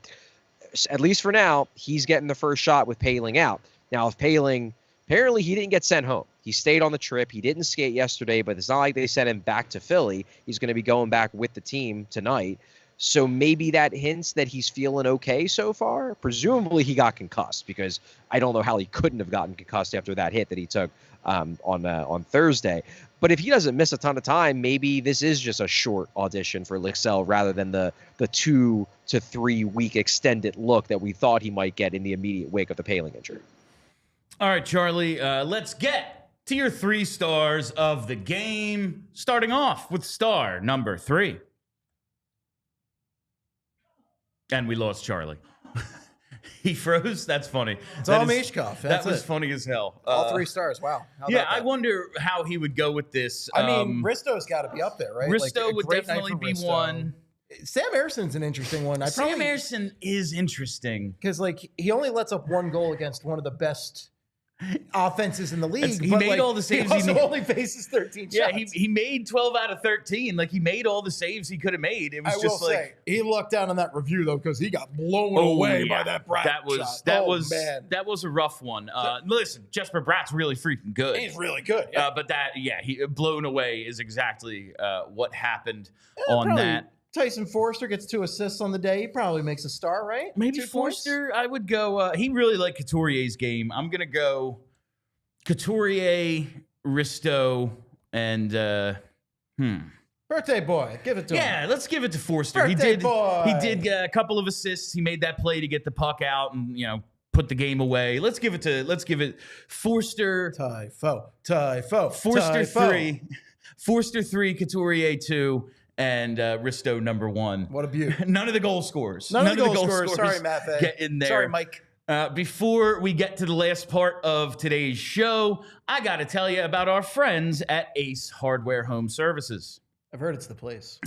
Speaker 3: at least for now, he's getting the first shot with Poehling out. Now, if Poehling, apparently he didn't get sent home. He stayed on the trip. He didn't skate yesterday, but it's not like they sent him back to Philly. He's going to be going back with the team tonight. So maybe that hints that he's feeling okay so far. Presumably he got concussed because I don't know how he couldn't have gotten concussed after that hit that he took on Thursday. But if he doesn't miss a ton of time, maybe this is just a short audition for Lexell rather than the 2 to 3 week extended look that we thought he might get in the immediate wake of the Poehling injury.
Speaker 1: All right, Charlie, let's get to your 3 stars of the game, starting off with star number 3. And we lost Charlie. He froze? That's funny.
Speaker 2: It's all Michkov.
Speaker 1: That was funny as hell.
Speaker 2: All 3 stars. Wow.
Speaker 1: Yeah, I wonder how he would go with this.
Speaker 2: I mean, Risto's got to be up there, right?
Speaker 1: Risto would definitely be one.
Speaker 2: Sam Erson's an interesting one.
Speaker 1: Sam Erson is interesting.
Speaker 2: Because, he only lets up 1 goal against one of the best offenses in the league.
Speaker 1: He made all the saves.
Speaker 2: He also only faces 13 shots.
Speaker 1: Yeah, he made 12 out of 13. He made all the saves he could have made. It was just
Speaker 2: he lucked down on that review though because he got blown away by that Bratt shot.
Speaker 1: That was a rough one. Listen, Jesper Bratt's really freaking good.
Speaker 2: He's really good. Yeah.
Speaker 1: But he blown away is exactly what happened on that.
Speaker 2: Tyson Foerster gets 2 assists on the day. He probably makes a star, right?
Speaker 1: Maybe Foerster. I would go. He really liked Couturier's game. I'm gonna go Couturier, Risto, and
Speaker 2: Birthday boy. Give it to him.
Speaker 1: Yeah, let's give it to Foerster. He did a couple of assists. He made that play to get the puck out and put the game away. Let's give it Foerster.
Speaker 2: Typho.
Speaker 1: Foerster 3. Foerster 3, Couturier 2. And Risto number 1.
Speaker 2: What a beaut.
Speaker 1: None of the goal scorers.
Speaker 2: None of the goal scorers. Sorry, Matvei.
Speaker 1: Get in there.
Speaker 2: Sorry, Mike.
Speaker 1: Before we get to the last part of today's show, I got to tell you about our friends at Ace Hardware Home Services.
Speaker 2: I've heard it's the place.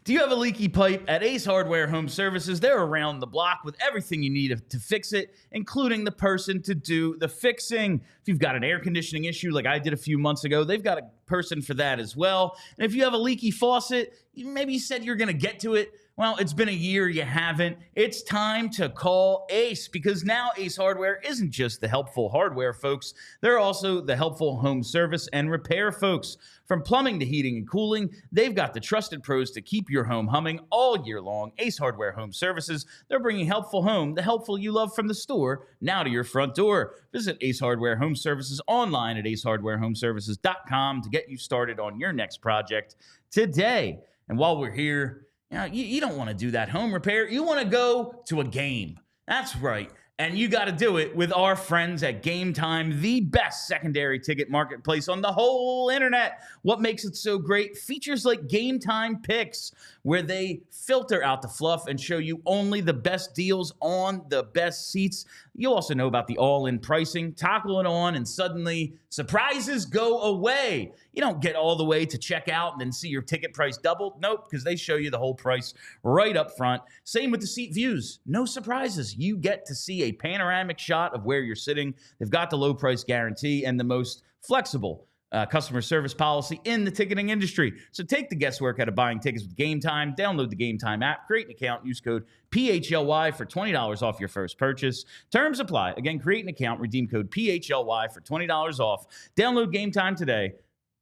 Speaker 1: Do you have a leaky pipe? At Ace Hardware Home Services, they're around the block with everything you need to fix it, including the person to do the fixing. If you've got an air conditioning issue like I did a few months ago, they've got a person for that as well. And if you have a leaky faucet, maybe you said you're going to get to it. Well, it's been a year, you haven't. It's time to call Ace because now Ace Hardware isn't just the helpful hardware folks. They're also the helpful home service and repair folks. From plumbing to heating and cooling, they've got the trusted pros to keep your home humming all year long. Ace Hardware Home Services, they're bringing helpful home, the helpful you love from the store, now to your front door. Visit Ace Hardware Home Services online at acehardwarehomeservices.com to get you started on your next project today. And while we're here, you don't want to do that home repair. You want to go to a game. That's right. And you got to do it with our friends at Game Time, the best secondary ticket marketplace on the whole internet. What makes it so great? Features like Game Time Picks, where they filter out the fluff and show you only the best deals on the best seats. You'll also know about the all-in pricing. Toggle it on, and suddenly surprises go away. You don't get all the way to check out and then see your ticket price doubled. Nope, because they show you the whole price right up front. Same with the seat views. No surprises. You get to see a panoramic shot of where you're sitting. They've got the low price guarantee and the most flexible customer service policy in the ticketing industry. So take the guesswork out of buying tickets with Game Time. Download the Game Time app, create an account, use code PHLY for $20 off your first purchase. Terms apply. Again, create an account, redeem code PHLY for $20 off. Download Game Time today.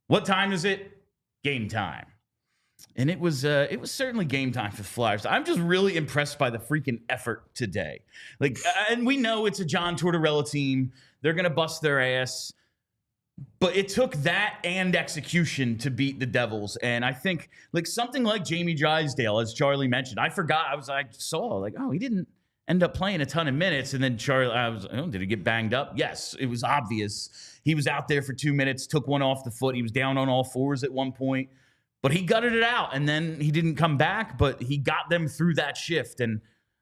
Speaker 1: What time is it? Game time. And it was certainly game time for the Flyers. I'm just really impressed by the freaking effort today. Like, and we know it's a John Tortorella team. They're going to bust their ass. But it took that and execution to beat the Devils. And I think like something like Jamie Drysdale, as Charlie mentioned, I forgot. I saw like, oh, he didn't end up playing a ton of minutes. And then Charlie, did he get banged up? Yes, it was obvious. He was out there for 2 minutes, took one off the foot. He was down on all fours at one point. But he gutted it out, and then he didn't come back, but he got them through that shift. And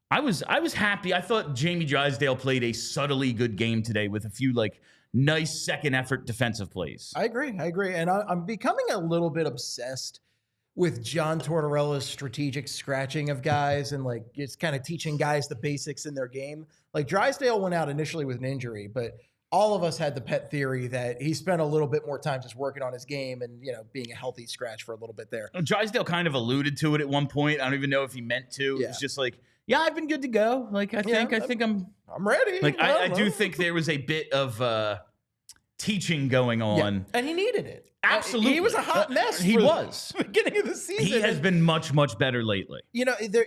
Speaker 1: I was happy. I thought Jamie Drysdale played a subtly good game today with a few like nice second effort defensive plays.
Speaker 2: I agree. And I'm becoming a little bit obsessed with John Tortorella's strategic scratching of guys and like it's kind of teaching guys the basics in their game. Like Drysdale went out initially with an injury, but all of us had the pet theory that he spent a little bit more time just working on his game and, being a healthy scratch for a little bit there.
Speaker 1: Drysdale kind of alluded to it at one point. I don't even know if he meant to.
Speaker 2: Yeah.
Speaker 1: It was just like, yeah, I've been good to go. Like, I think I'm
Speaker 2: ready.
Speaker 1: Like, I do think there was a bit of teaching going on.
Speaker 2: Yeah. And he needed it.
Speaker 1: Absolutely.
Speaker 2: He was a hot mess.
Speaker 1: He was.
Speaker 2: The beginning of the season.
Speaker 1: He has been much, much better lately.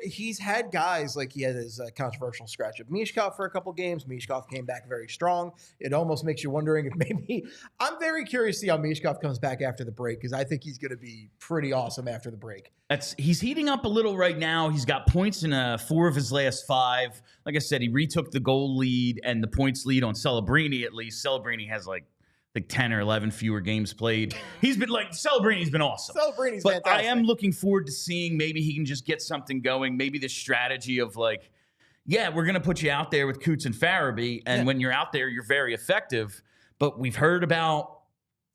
Speaker 2: He's had guys like he had his controversial scratch of Michkov for a couple games. Michkov came back very strong. It almost makes you wondering if maybe I'm very curious to see how Michkov comes back after the break because I think he's going to be pretty awesome after the break.
Speaker 1: He's heating up a little right now. He's got points in 4 of his last 5. Like I said, he retook the goal lead and the points lead on Celebrini at least. Celebrini has like 10 or 11 fewer games played. He's been like, Celebrini's been awesome.
Speaker 2: Celebrini's
Speaker 1: but
Speaker 2: fantastic.
Speaker 1: I am looking forward to seeing maybe he can just get something going. Maybe the strategy of like, yeah, we're going to put you out there with Coots and Farabee. And when you're out there, you're very effective. But we've heard about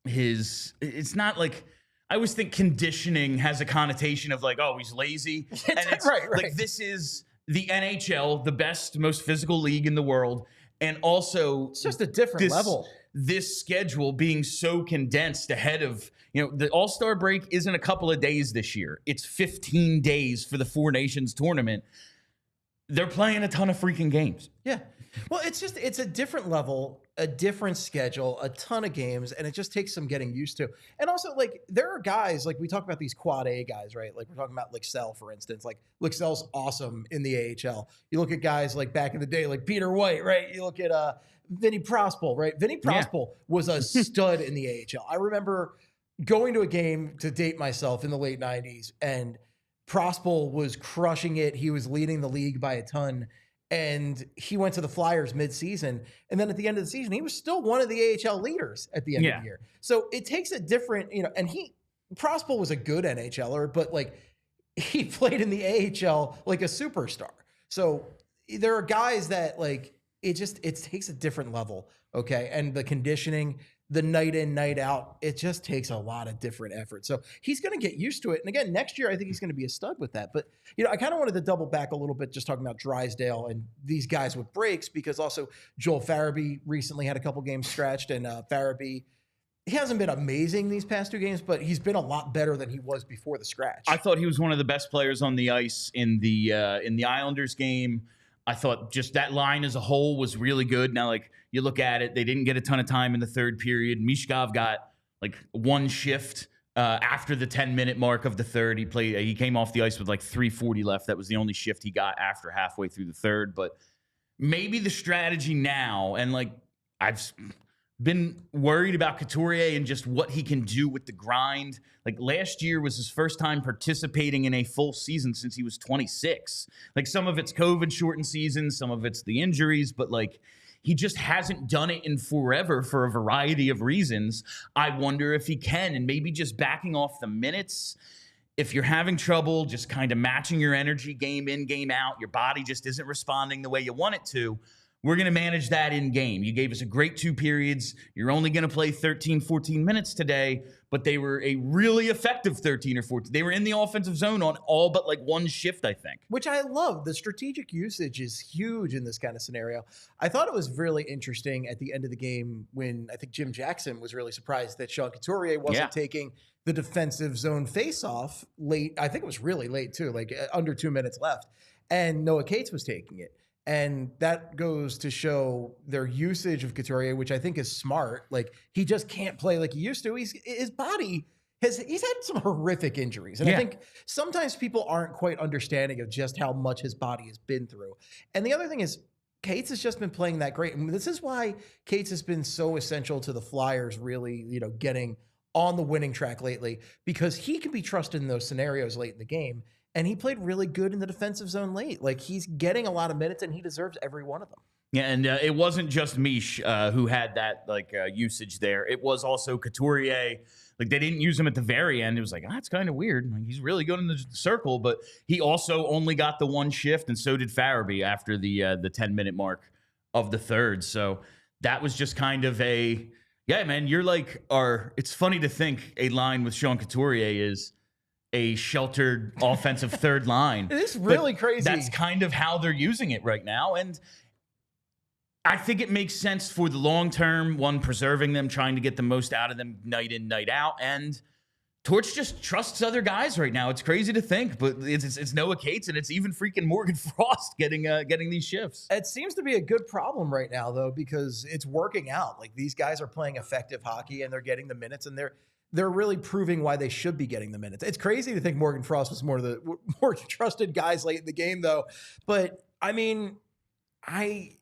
Speaker 1: it's not like, I always think conditioning has a connotation of like, oh, he's lazy. And it's
Speaker 2: right.
Speaker 1: Like this is the NHL, the best, most physical league in the world. And also
Speaker 2: it's just a different level.
Speaker 1: This schedule being so condensed ahead of, the All-Star break isn't a couple of days this year. It's 15 days for the Four Nations tournament. They're playing a ton of freaking games.
Speaker 2: Yeah. Well, it's a different level, a different schedule, a ton of games, and it just takes some getting used to. And also, like, there are guys, like, we talk about these quad A guys, right? Like, we're talking about Licksell, for instance. Like, Licksel's awesome in the AHL. You look at guys like back in the day, like Peter White, right? You look at Vinny Prospal, right? Vinny Prospal was a stud in the AHL. I remember going to a game to date myself in the late 90s, and Prospal was crushing it. He was leading the league by a ton. And he went to the Flyers midseason. And then at the end of the season, he was still one of the AHL leaders at the end of the year. So it takes a different, and Prospal was a good NHLer, but like he played in the AHL like a superstar. So there are guys that like, it takes a different level. Okay. And the conditioning, the night in, night out, it just takes a lot of different effort. So he's going to get used to it. And again, next year, I think he's going to be a stud with that. But, I kind of wanted to double back a little bit just talking about Drysdale and these guys with breaks, because also Joel Farabee recently had a couple games scratched, and Farabee, he hasn't been amazing these past 2 games, but he's been a lot better than he was before the scratch.
Speaker 1: I thought he was one of the best players on the ice in the Islanders game. I thought just that line as a whole was really good. Now, like, you look at it, they didn't get a ton of time in the third period. Michkov got like 1 shift after the 10-minute mark of the third. He came off the ice with like 3:40 left. That was the only shift he got after halfway through the third. But maybe the strategy now, and like I've been worried about Couturier and just what he can do with the grind. Like last year was his first time participating in a full season since he was 26. Like some of it's COVID shortened seasons, some of it's the injuries, but like he just hasn't done it in forever for a variety of reasons. I wonder if he can, and maybe just backing off the minutes. If you're having trouble just kind of matching your energy game in, game out, your body just isn't responding the way you want it to, we're going to manage that in game. You gave us a great 2 periods. You're only going to play 13, 14 minutes today, but they were a really effective 13 or 14. They were in the offensive zone on all but like 1 shift, I think.
Speaker 2: Which I love. The strategic usage is huge in this kind of scenario. I thought it was really interesting at the end of the game when I think Jim Jackson was really surprised that Sean Couturier wasn't taking the defensive zone face-off late. I think it was really late too, like under 2 minutes left. And Noah Cates was taking it. And that goes to show their usage of Couturier, which I think is smart. Like, he just can't play like he used to. His body he's had some horrific injuries. And I think sometimes people aren't quite understanding of just how much his body has been through. And the other thing is, Cates has just been playing that great. And this is why Cates has been so essential to the Flyers really, getting on the winning track lately, because he can be trusted in those scenarios late in the game. And he played really good in the defensive zone late. Like, he's getting a lot of minutes, and he deserves every one of them.
Speaker 1: Yeah, and it wasn't just Mish who had that usage there. It was also Couturier. Like, they didn't use him at the very end. It was like, that's kind of weird. Like, he's really good in the circle, but he also only got the one shift, and so did Farabee after the 10-minute mark of the third. So that was just kind of you're like it's funny to think a line with Sean Couturier is a sheltered offensive third line.
Speaker 2: It is really crazy.
Speaker 1: That's kind of how they're using it right now. And I think it makes sense for the long term, preserving them, trying to get the most out of them night in, night out. And Torch just trusts other guys right now. It's crazy to think, but it's Noah Cates, and it's even freaking Morgan Frost getting these shifts.
Speaker 2: It seems to be a good problem right now, though, because it's working out. Like, these guys are playing effective hockey, and they're getting the minutes, and they're really proving why they should be getting the minutes. It's crazy to think Morgan Frost was one of the more trusted guys late in the game, though. But I mean, I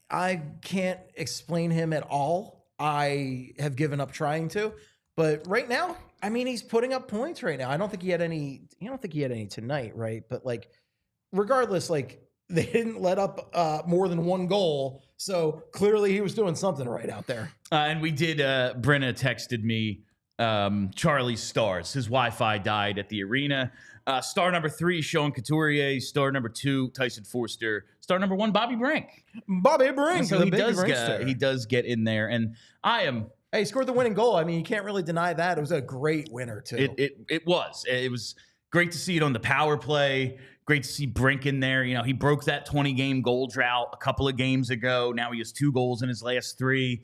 Speaker 2: can't explain him at all. I have given up trying to, but right now, I mean, he's putting up points right now. I don't think he had any tonight, right? But like, regardless, like, they didn't let up more than one goal, so clearly he was doing something right out there.
Speaker 1: And we did. Brenna texted me Charlie's stars. His Wi-Fi died at the arena. Star number 3, Sean Couturier. Star number 2, Tyson Foerster. Star number 1, Bobby Brink.
Speaker 2: Bobby Brink.
Speaker 1: So he does get in there, and
Speaker 2: Hey, he scored the winning goal. I mean, you can't really deny that. It was a great winner too.
Speaker 1: It was great to see it on the power play. Great to see Brink in there. He broke that 20-game goal drought a couple of games ago. Now he has 2 goals in his last 3.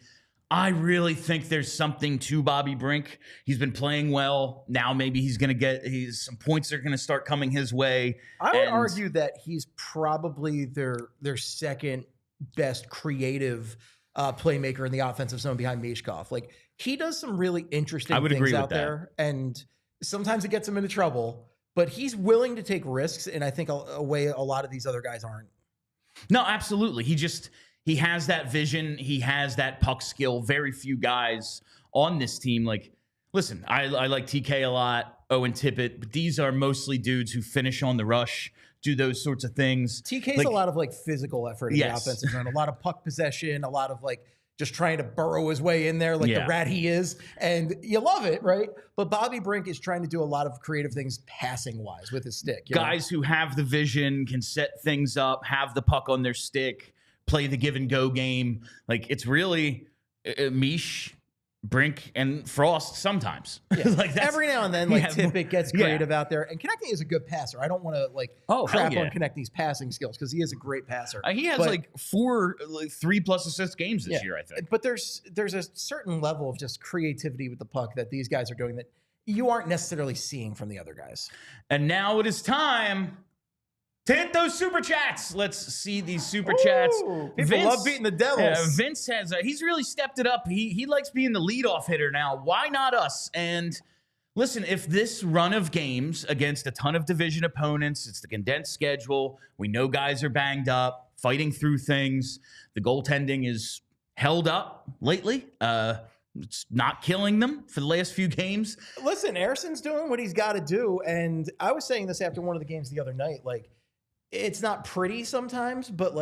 Speaker 1: I really think there's something to Bobby Brink. He's been playing well. Now maybe he's going to get some points are going to start coming his way.
Speaker 2: I would argue that he's probably their second best creative playmaker in the offensive zone behind Michkov. Like, he does some really interesting things out there, and sometimes it gets him into trouble, but he's willing to take risks, and I think a way a lot of these other guys aren't.
Speaker 1: No, absolutely. He has that vision. He has that puck skill. Very few guys on this team. Like, listen, I like TK a lot, Owen Tippett, but these are mostly dudes who finish on the rush, do those sorts of things.
Speaker 2: TK's a lot of physical effort in the offensive zone, a lot of puck possession, a lot of just trying to burrow his way in there the rat he is. And you love it, right? But Bobby Brink is trying to do a lot of creative things passing-wise with his stick.
Speaker 1: Guys who have the vision, can set things up, have the puck on their stick, play the give-and-go game. Like, it's really Mish, Brink, and Frost sometimes.
Speaker 2: Yeah. Every now and then, Tippett gets creative out there. And Konechny is a good passer. I don't want to crap on Konechny's passing skills, because he is a great passer.
Speaker 1: He has 4 3+ assist games this year, I think.
Speaker 2: But there's a certain level of just creativity with the puck that these guys are doing that you aren't necessarily seeing from the other guys.
Speaker 1: And now it is time to hit those super chats. Let's see these super chats.
Speaker 2: People love beating the Devils.
Speaker 1: Vince has he's really stepped it up. He likes being the leadoff hitter now. Why not us? And listen, if this run of games against a ton of division opponents, it's the condensed schedule. We know guys are banged up, fighting through things. The goaltending is held up lately. It's not killing them for the last few games.
Speaker 2: Listen, Ersson's doing what he's got to do. And I was saying this after one of the games the other night, it's not pretty sometimes, but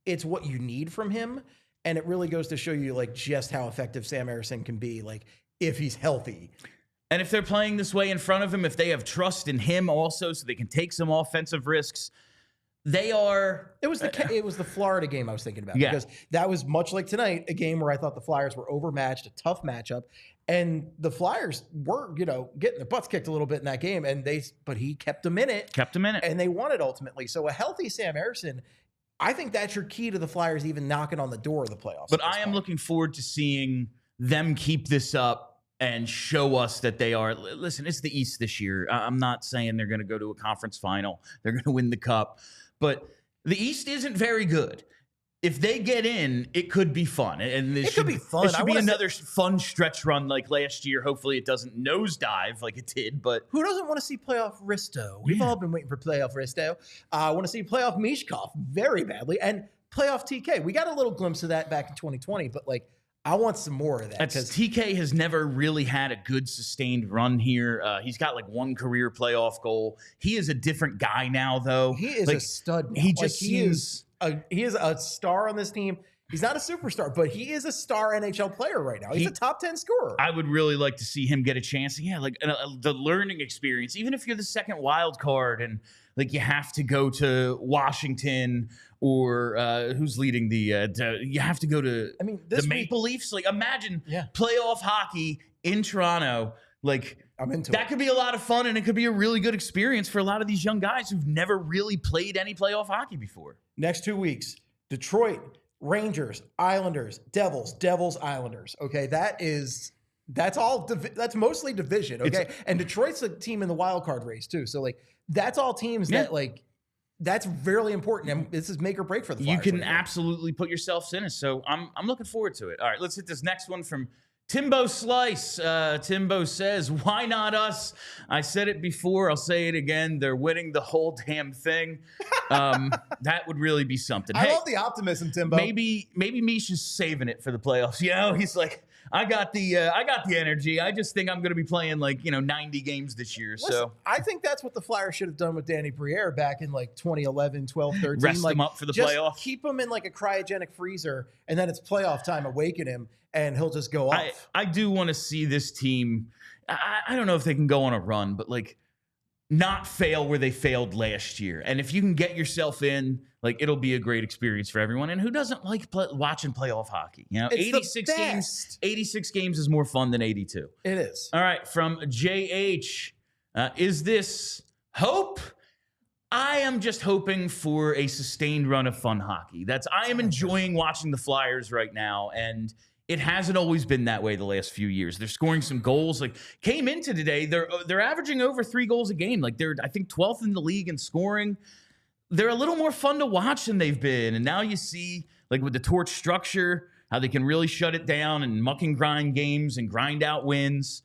Speaker 2: it's what you need from him. And it really goes to show you just how effective Sam Ersson can be, if he's healthy.
Speaker 1: And if they're playing this way in front of him, if they have trust in him also, so they can take some offensive risks, they are.
Speaker 2: It was the Florida game I was thinking about, because that was much like tonight, a game where I thought the Flyers were overmatched, a tough matchup. And the Flyers were, getting their butts kicked a little bit in that game, but he kept them in it. And they won it ultimately. So a healthy Sam Ersson, I think that's your key to the Flyers even knocking on the door of the playoffs.
Speaker 1: But I am looking forward to seeing them keep this up and show us that they are. Listen, it's the East this year. I'm not saying they're going to go to a conference final. They're going to win the cup. But the East isn't very good. if they get in, it could be fun. And
Speaker 2: it could be fun.
Speaker 1: It should be another fun stretch run like last year. Hopefully it doesn't nosedive like it did. But
Speaker 2: who doesn't want to see playoff Risto? We've all been waiting for playoff Risto. I want to see playoff Michkov very badly. And playoff TK. We got a little glimpse of that back in 2020. But, like, I want some more of that.
Speaker 1: Because TK has never really had a good sustained run here. He's got like one career playoff goal. He is a different guy now, though.
Speaker 2: He is
Speaker 1: like,
Speaker 2: a stud now.
Speaker 1: He just seems...
Speaker 2: He is a star on this team. He's not a superstar, but he is a star NHL player right now. He's a top 10 scorer.
Speaker 1: I would really like to see him get a chance. Yeah, like the learning experience, even if you're the second wild card and like you have to go to Washington or who's leading the you have to go to the Maple Leafs. Like imagine playoff hockey in Toronto. Like
Speaker 2: I'm into
Speaker 1: that could be a lot of fun, and it could be a really good experience for a lot of these young guys who've never really played any playoff hockey before.
Speaker 2: Next 2 weeks, Detroit, Rangers, Islanders, Devils, Islanders. Okay, that's mostly division. Okay, and Detroit's a team in the wild card race too. So like that's all teams that like that's very important, and this is make or break for the Flyers.
Speaker 1: You can absolutely put yourselves in it. So I'm looking forward to it. All right, let's hit this next one from Timbo Slice. Timbo says, why not us? I said it before. I'll say it again. They're winning the whole damn thing. That would really be something.
Speaker 2: I love the optimism, Timbo.
Speaker 1: Maybe Mish is saving it for the playoffs. You know, he's like, I got the energy. I just think I'm going to be playing 90 games this year.
Speaker 2: Listen,
Speaker 1: so
Speaker 2: I think that's what the Flyers should have done with Danny Briere back in 2011, 12, 13.
Speaker 1: Rest him up for the playoffs.
Speaker 2: Keep him in a cryogenic freezer, and then it's playoff time. Awaken him, and he'll just go off.
Speaker 1: I do want to see this team. I don't know if they can go on a run, but not fail where they failed last year. And if you can get yourself in, it'll be a great experience for everyone. And who doesn't like watching playoff hockey? You know,
Speaker 2: it's
Speaker 1: 86 games is more fun than 82.
Speaker 2: It is.
Speaker 1: All right, from JH, is this hope? I am just hoping for a sustained run of fun hockey. I am enjoying watching the Flyers right now, and it hasn't always been that way the last few years. They're scoring some goals. Came into today, they're averaging over 3 goals a game. They're, I think, 12th in the league in scoring. They're a little more fun to watch than they've been. And now you see, with the torch structure, how they can really shut it down and muck and grind games and grind out wins.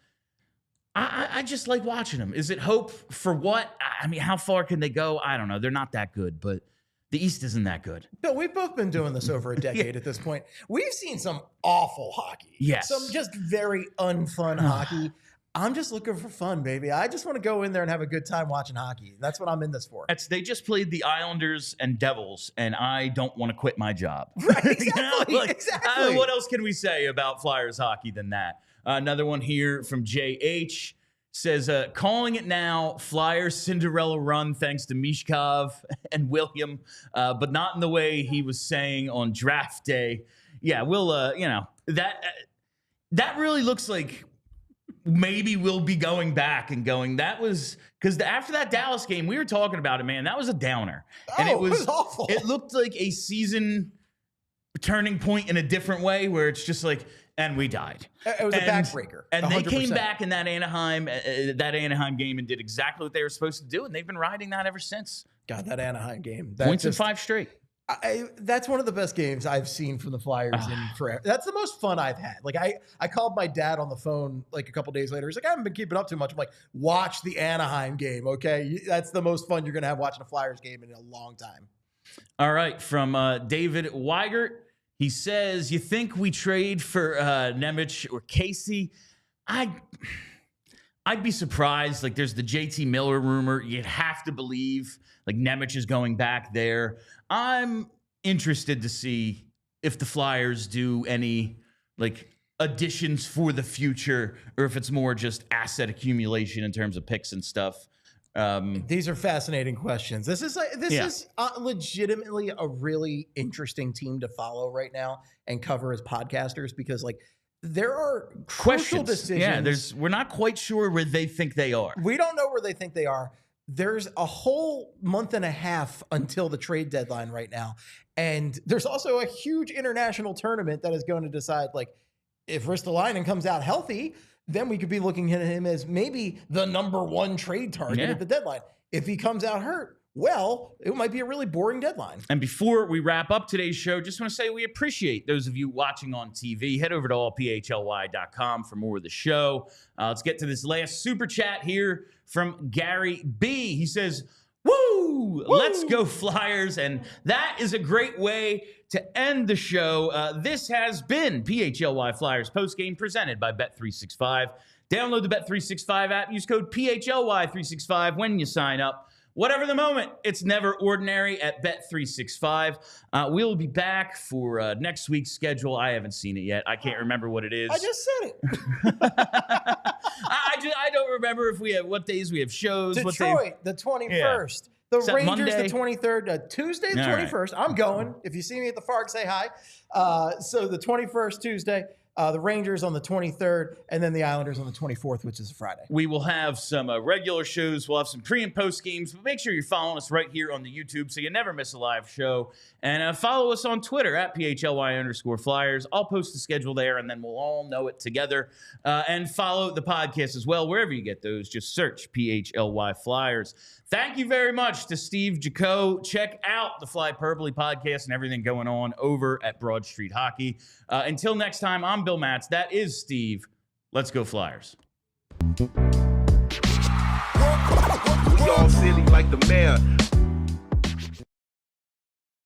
Speaker 1: I just like watching them. Is it hope for what? I mean, how far can they go? I don't know. They're not that good, but the East isn't that good.
Speaker 2: Bill, we've both been doing this over a decade at this point. We've seen some awful hockey.
Speaker 1: Yes.
Speaker 2: Some just very unfun hockey. I'm just looking for fun, baby. I just want to go in there and have a good time watching hockey. That's what I'm in this for.
Speaker 1: They just played the Islanders and Devils, and I don't want to quit my job.
Speaker 2: Right, exactly. Exactly.
Speaker 1: What else can we say about Flyers hockey than that? Another one here from JH says, calling it now, Flyers Cinderella run thanks to Michkov and William, but not in the way he was saying on draft day. Yeah, we'll, that really looks like maybe we'll be going back and going, that was, because after that Dallas game, we were talking about it, man, that was a downer. And it was
Speaker 2: awful.
Speaker 1: It looked like a season turning point in a different way where it's just and we died.
Speaker 2: It was a backbreaker.
Speaker 1: And
Speaker 2: 100%.
Speaker 1: they came back in that Anaheim game and did exactly what they were supposed to do, and they've been riding that ever since.
Speaker 2: God, that Anaheim game.
Speaker 1: Points in 5 straight.
Speaker 2: That's one of the best games I've seen from the Flyers in forever. That's the most fun I've had. I called my dad on the phone a couple days later. He's like, I haven't been keeping up too much. I'm like, watch the Anaheim game, okay? That's the most fun you're going to have watching a Flyers game in a long time.
Speaker 1: All right, from David Weigert. He says, you think we trade for Nemec or Casey? I'd be surprised. There's the JT Miller rumor. You'd have to believe Nemec is going back there. I'm interested to see if the Flyers do any additions for the future, or if it's more just asset accumulation in terms of picks and stuff.
Speaker 2: These are fascinating questions. This is legitimately a really interesting team to follow right now and cover as podcasters, because there are crucial decisions.
Speaker 1: We're not quite sure where they think they are.
Speaker 2: We don't know where they think they are. There's a whole month and a half until the trade deadline right now. And there's also a huge international tournament that is going to decide, if Ristolainen comes out healthy, then we could be looking at him as maybe the #1 trade target at the deadline. If he comes out hurt, well, it might be a really boring deadline.
Speaker 1: And before we wrap up today's show, just want to say we appreciate those of you watching on TV. Head over to allphly.com for more of the show. Let's get to this last super chat here from Gary B. He says, Woo! Let's go Flyers. And that is a great way to end the show. This has been PHLY Flyers Postgame presented by Bet365. Download the Bet365 app. Use code PHLY365 when you sign up. Whatever the moment, it's never ordinary at Bet365. We'll be back for next week's schedule. I haven't seen it yet. I can't remember what it is.
Speaker 2: I just said it.
Speaker 1: I don't remember if we have what days we have shows.
Speaker 2: Detroit, the 21st.
Speaker 1: Yeah.
Speaker 2: The
Speaker 1: Is that
Speaker 2: Rangers,
Speaker 1: Monday?
Speaker 2: the 23rd. Tuesday, the 21st. I'm going. If you see me at the Farg, say hi. So the 21st, Tuesday. The Rangers on the 23rd, and then the Islanders on the 24th, which is a Friday.
Speaker 1: We will have some regular shows. We'll have some pre and post games, but make sure you're following us right here on the YouTube so you never miss a live show. And follow us on Twitter at PHLY_Flyers. I'll post the schedule there, and then we'll all know it together. And follow the podcast as well, wherever you get those. Just search PHLY Flyers. Thank you very much to Steve Jaco. Check out the Flyperbole podcast and everything going on over at Broad Street Hockey. Until next time, I'm Bill Matz. That is Steve. Let's go Flyers.
Speaker 4: We all silly like the mayor.